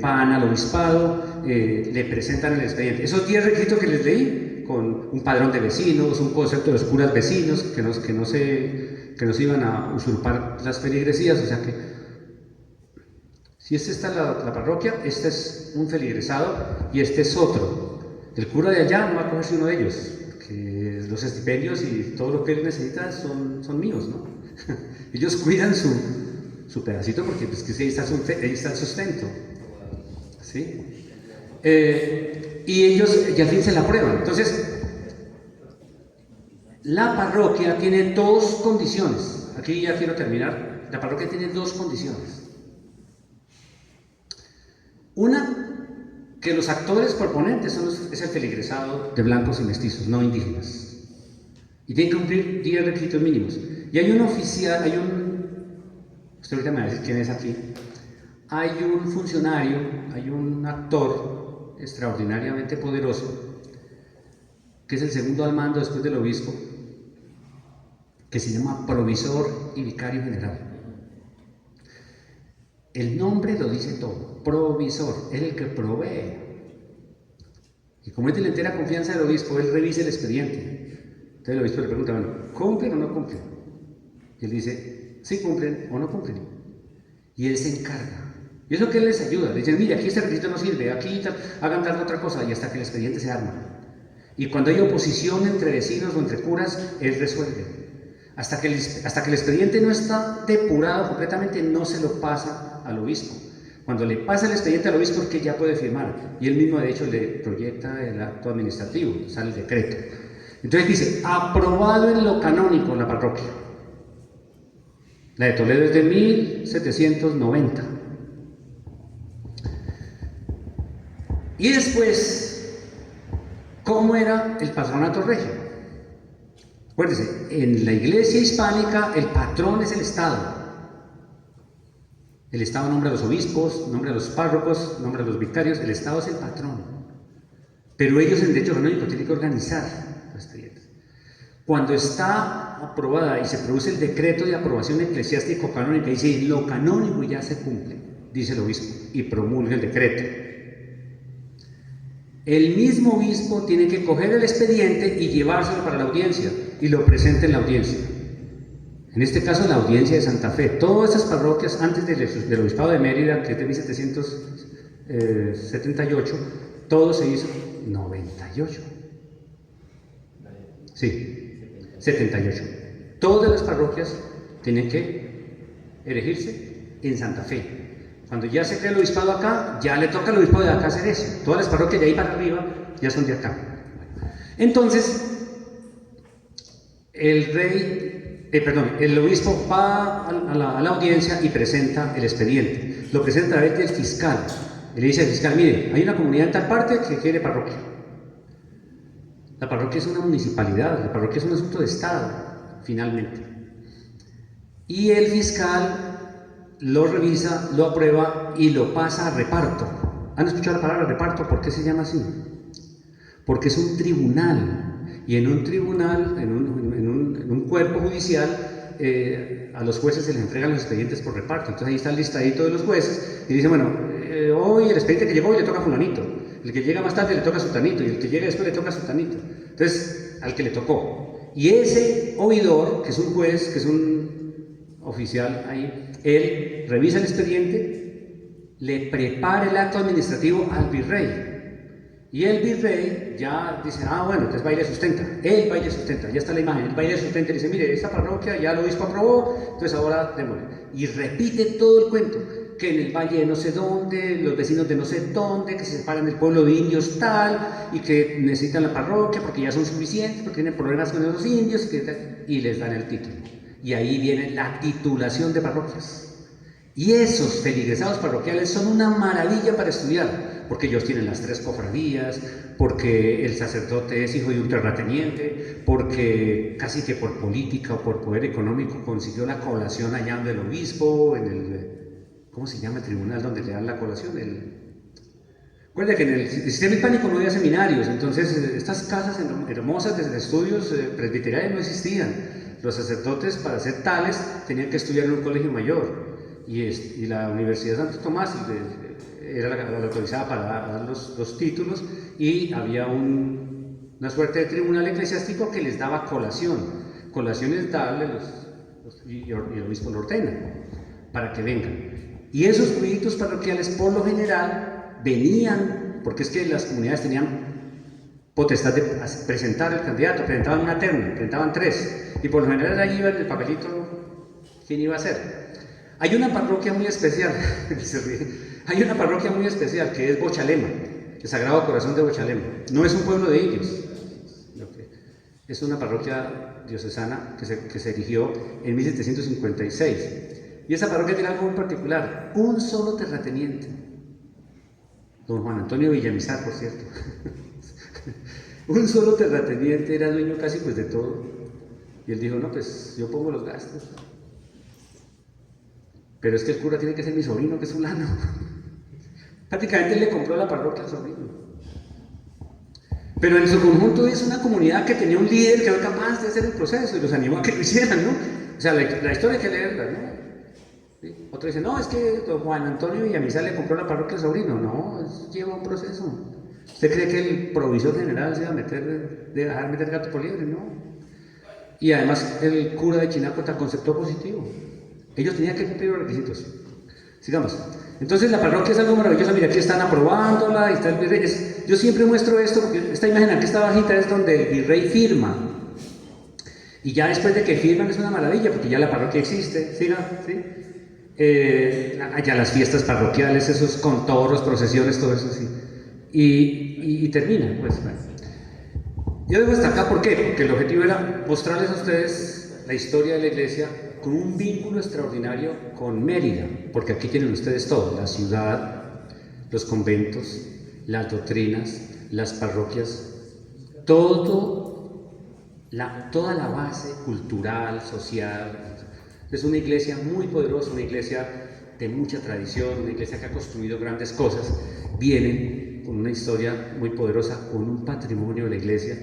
van al obispado, le presentan el expediente. Esos 10 requisitos que les leí, con un padrón de vecinos, un concepto de los curas vecinos, que no se iban a usurpar las feligresías, o sea que, si esta es la parroquia, este es un feligresado y este es otro. El cura de allá no va a cogerse uno de ellos, porque los estipendios y todo lo que él necesita son míos, ¿no? Ellos cuidan su pedacito porque pues, que ahí está el sustento, ¿sí? Y ellos ya al fin se la prueban. Entonces, la parroquia tiene 2 condiciones. Aquí ya quiero terminar. La parroquia tiene 2 condiciones. Una, que los actores proponentes es el feligresado de blancos y mestizos, no indígenas. Y tienen que cumplir 10 requisitos mínimos. Y hay un oficial, usted ahorita me va a decir quién es aquí. Hay un funcionario, hay un actor extraordinariamente poderoso, que es el segundo al mando después del obispo, que se llama provisor y vicario general. El nombre lo dice todo, provisor, es el que provee. Y como es de la entera confianza del obispo, él revisa el expediente. Entonces el obispo le pregunta, bueno, ¿cumplen o no cumplen? Y él dice, sí cumplen o no cumplen. Y él se encarga. Y es lo que él les ayuda. Le dicen, mire, aquí este requisito no sirve, aquí hagan tal otra cosa, y hasta que el expediente se arma. Y cuando hay oposición entre vecinos o entre curas, él resuelve. Hasta que el expediente no está depurado completamente, no se lo pasa al obispo. Cuando le pasa el expediente al obispo es que ya puede firmar. Y él mismo, de hecho, le proyecta el acto administrativo, sale el decreto. Entonces dice, aprobado en lo canónico la parroquia. La de Toledo es de 1790. Y después, ¿cómo era el patronato regio? Acuérdense, en la iglesia hispánica el patrón es el Estado. El Estado nombra a los obispos, nombra a los párrocos, nombra a los vicarios, el Estado es el patrón. Pero ellos en derecho canónico tienen que organizar los expedientes. Cuando está aprobada y se produce el decreto de aprobación eclesiástico canónica, dice lo canónico ya se cumple, dice el obispo, y promulga el decreto. El mismo obispo tiene que coger el expediente y llevárselo para la audiencia y lo presenta en la audiencia. En este caso, la audiencia de Santa Fe. Todas esas parroquias antes del obispado de Mérida, que es de 1778, todo se hizo 98. Sí, 78. Todas las parroquias tienen que elegirse en Santa Fe. Cuando ya se crea el obispado acá, ya le toca al obispado de acá hacer eso. Todas las parroquias de ahí para arriba ya son de acá. Entonces, el obispo va a la audiencia y presenta el expediente. Lo presenta a través del fiscal. Y le dice al fiscal, mire, hay una comunidad en tal parte que quiere parroquia. La parroquia es una municipalidad, la parroquia es un asunto de Estado, finalmente. Y el fiscal lo revisa, lo aprueba y lo pasa a reparto. ¿Han escuchado la palabra reparto? ¿Por qué se llama así? Porque es un tribunal, y en un tribunal, en un cuerpo judicial, a los jueces se les entregan los expedientes por reparto. Entonces ahí está el listadito de los jueces y dice, bueno, hoy el expediente que llegó hoy le toca a fulanito, el que llega más tarde le toca a sutanito, y el que llega después le toca a sutanito. Entonces, al que le tocó. Y ese oidor, que es un juez, que es un oficial ahí, él revisa el expediente, le prepara el acto administrativo al virrey. Y el virrey ya dice, bueno, entonces va y le sustenta. Él va y le sustenta, ya está la imagen. Él va y le sustenta y dice, mire, esta parroquia ya el obispo aprobó, entonces ahora démosle. Y repite todo el cuento, que en el valle de no sé dónde, los vecinos de no sé dónde, que se separan del pueblo de indios tal, y que necesitan la parroquia porque ya son suficientes, porque tienen problemas con esos indios, y les dan el título. Y ahí viene la titulación de parroquias. Y esos feligresados parroquiales son una maravilla para estudiar, porque ellos tienen las 3 cofradías, porque el sacerdote es hijo de un terrateniente, porque casi que por política o por poder económico consiguió la colación allá del obispo, en el, ¿cómo se llama el tribunal donde le dan la colación? Recuerda que en el sistema hispánico no había seminarios, entonces estas casas hermosas de estudios presbiteriales no existían. Los sacerdotes, para ser tales, tenían que estudiar en un colegio mayor. Y la Universidad de Santo Tomás era la autorizada para dar los títulos, y había una suerte de tribunal eclesiástico que les daba colación. Colación es darle y el obispo lo ordena para que vengan. Y esos proyectos parroquiales, por lo general, venían, porque es que las comunidades tenían potestad de presentar el candidato, presentaban una terna, presentaban 3, y por lo general ahí iba el papelito, ¿quién iba a ser? Hay una parroquia muy especial, hay una parroquia muy especial que es Bochalema, el Sagrado Corazón de Bochalema. No es un pueblo de indios, es una parroquia diocesana que se erigió en 1756. Y esa parroquia tiene algo muy particular, un solo terrateniente, don Juan Antonio Villamizar, por cierto. Un solo terrateniente, era dueño casi pues de todo. Y él dijo, no, pues yo pongo los gastos. Pero es que el cura tiene que ser mi sobrino, que es fulano. Prácticamente él le compró la parroquia al sobrino. Pero en su conjunto es una comunidad que tenía un líder que fue capaz de hacer el proceso y los animó a que lo hicieran, ¿no? O sea, la historia hay que leerla, ¿no? ¿Sí? Otro dice, no, es que don Juan Antonio Villamizar le compró la parroquia al sobrino. No, lleva un proceso. ¿Usted cree que el provisor general se iba a dejar meter gato por liebre? No. Y además el cura de Chinácota conceptó positivo. Ellos tenían que cumplir los requisitos. Sigamos. Entonces la parroquia es algo maravilloso. Mira, aquí están aprobándola, y está el virrey. Yo siempre muestro esto porque esta imagen aquí está bajita, es donde el virrey firma. Y ya después de que firman es una maravilla, porque ya la parroquia existe. Siga, ¿sí? Ya las fiestas parroquiales, esos con toros, procesiones, todo eso así. Y termina, pues. Bueno. Yo digo hasta acá, ¿por qué? Porque el objetivo era mostrarles a ustedes la historia de la iglesia con un vínculo extraordinario con Mérida, porque aquí tienen ustedes todo, la ciudad, los conventos, las doctrinas, las parroquias, toda la base cultural, social. Es una iglesia muy poderosa, una iglesia de mucha tradición, una iglesia que ha construido grandes cosas. Vienen con una historia muy poderosa, con un patrimonio de la iglesia,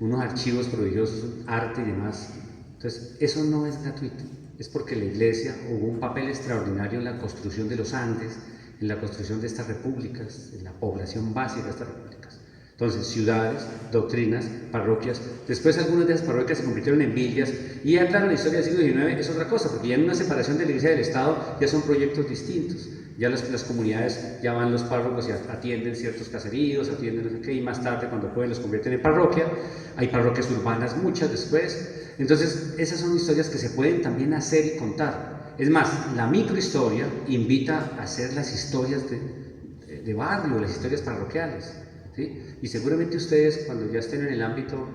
unos archivos prodigiosos, arte y demás. Entonces, eso no es gratuito, es porque la Iglesia jugó un papel extraordinario en la construcción de los Andes, en la construcción de estas repúblicas, en la población básica de estas repúblicas. Entonces, ciudades, doctrinas, parroquias, después algunas de esas parroquias se convirtieron en villas, y ya claro, la historia del siglo XIX es otra cosa, porque ya en una separación de la Iglesia y del Estado ya son proyectos distintos. Ya las comunidades, ya van los párrocos y atienden ciertos caseríos, atienden no sé qué, y más tarde cuando pueden los convierten en parroquia. Hay parroquias urbanas muchas después. Entonces esas son historias que se pueden también hacer y contar. Es más, la microhistoria invita a hacer las historias de barrio, las historias parroquiales, ¿sí? Y seguramente ustedes cuando ya estén en el ámbito,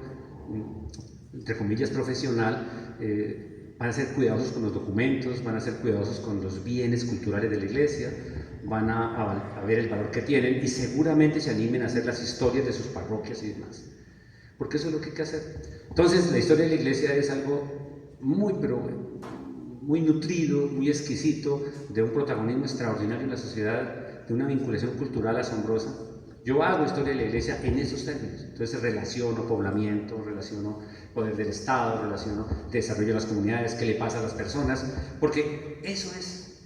entre comillas, profesional, van a ser cuidadosos con los documentos, van a ser cuidadosos con los bienes culturales de la Iglesia, van a ver el valor que tienen y seguramente se animen a hacer las historias de sus parroquias y demás. Porque eso es lo que hay que hacer. Entonces, la historia de la Iglesia es algo muy, pero muy nutrido, muy exquisito, de un protagonismo extraordinario en la sociedad, de una vinculación cultural asombrosa. Yo hago historia de la Iglesia en esos términos. Entonces relaciono poblamiento, relaciono poder del Estado, relaciono desarrollo de las comunidades, qué le pasa a las personas, porque eso es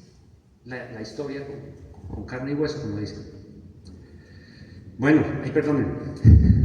la historia con carne y hueso, como dicen. Bueno, ahí perdonen.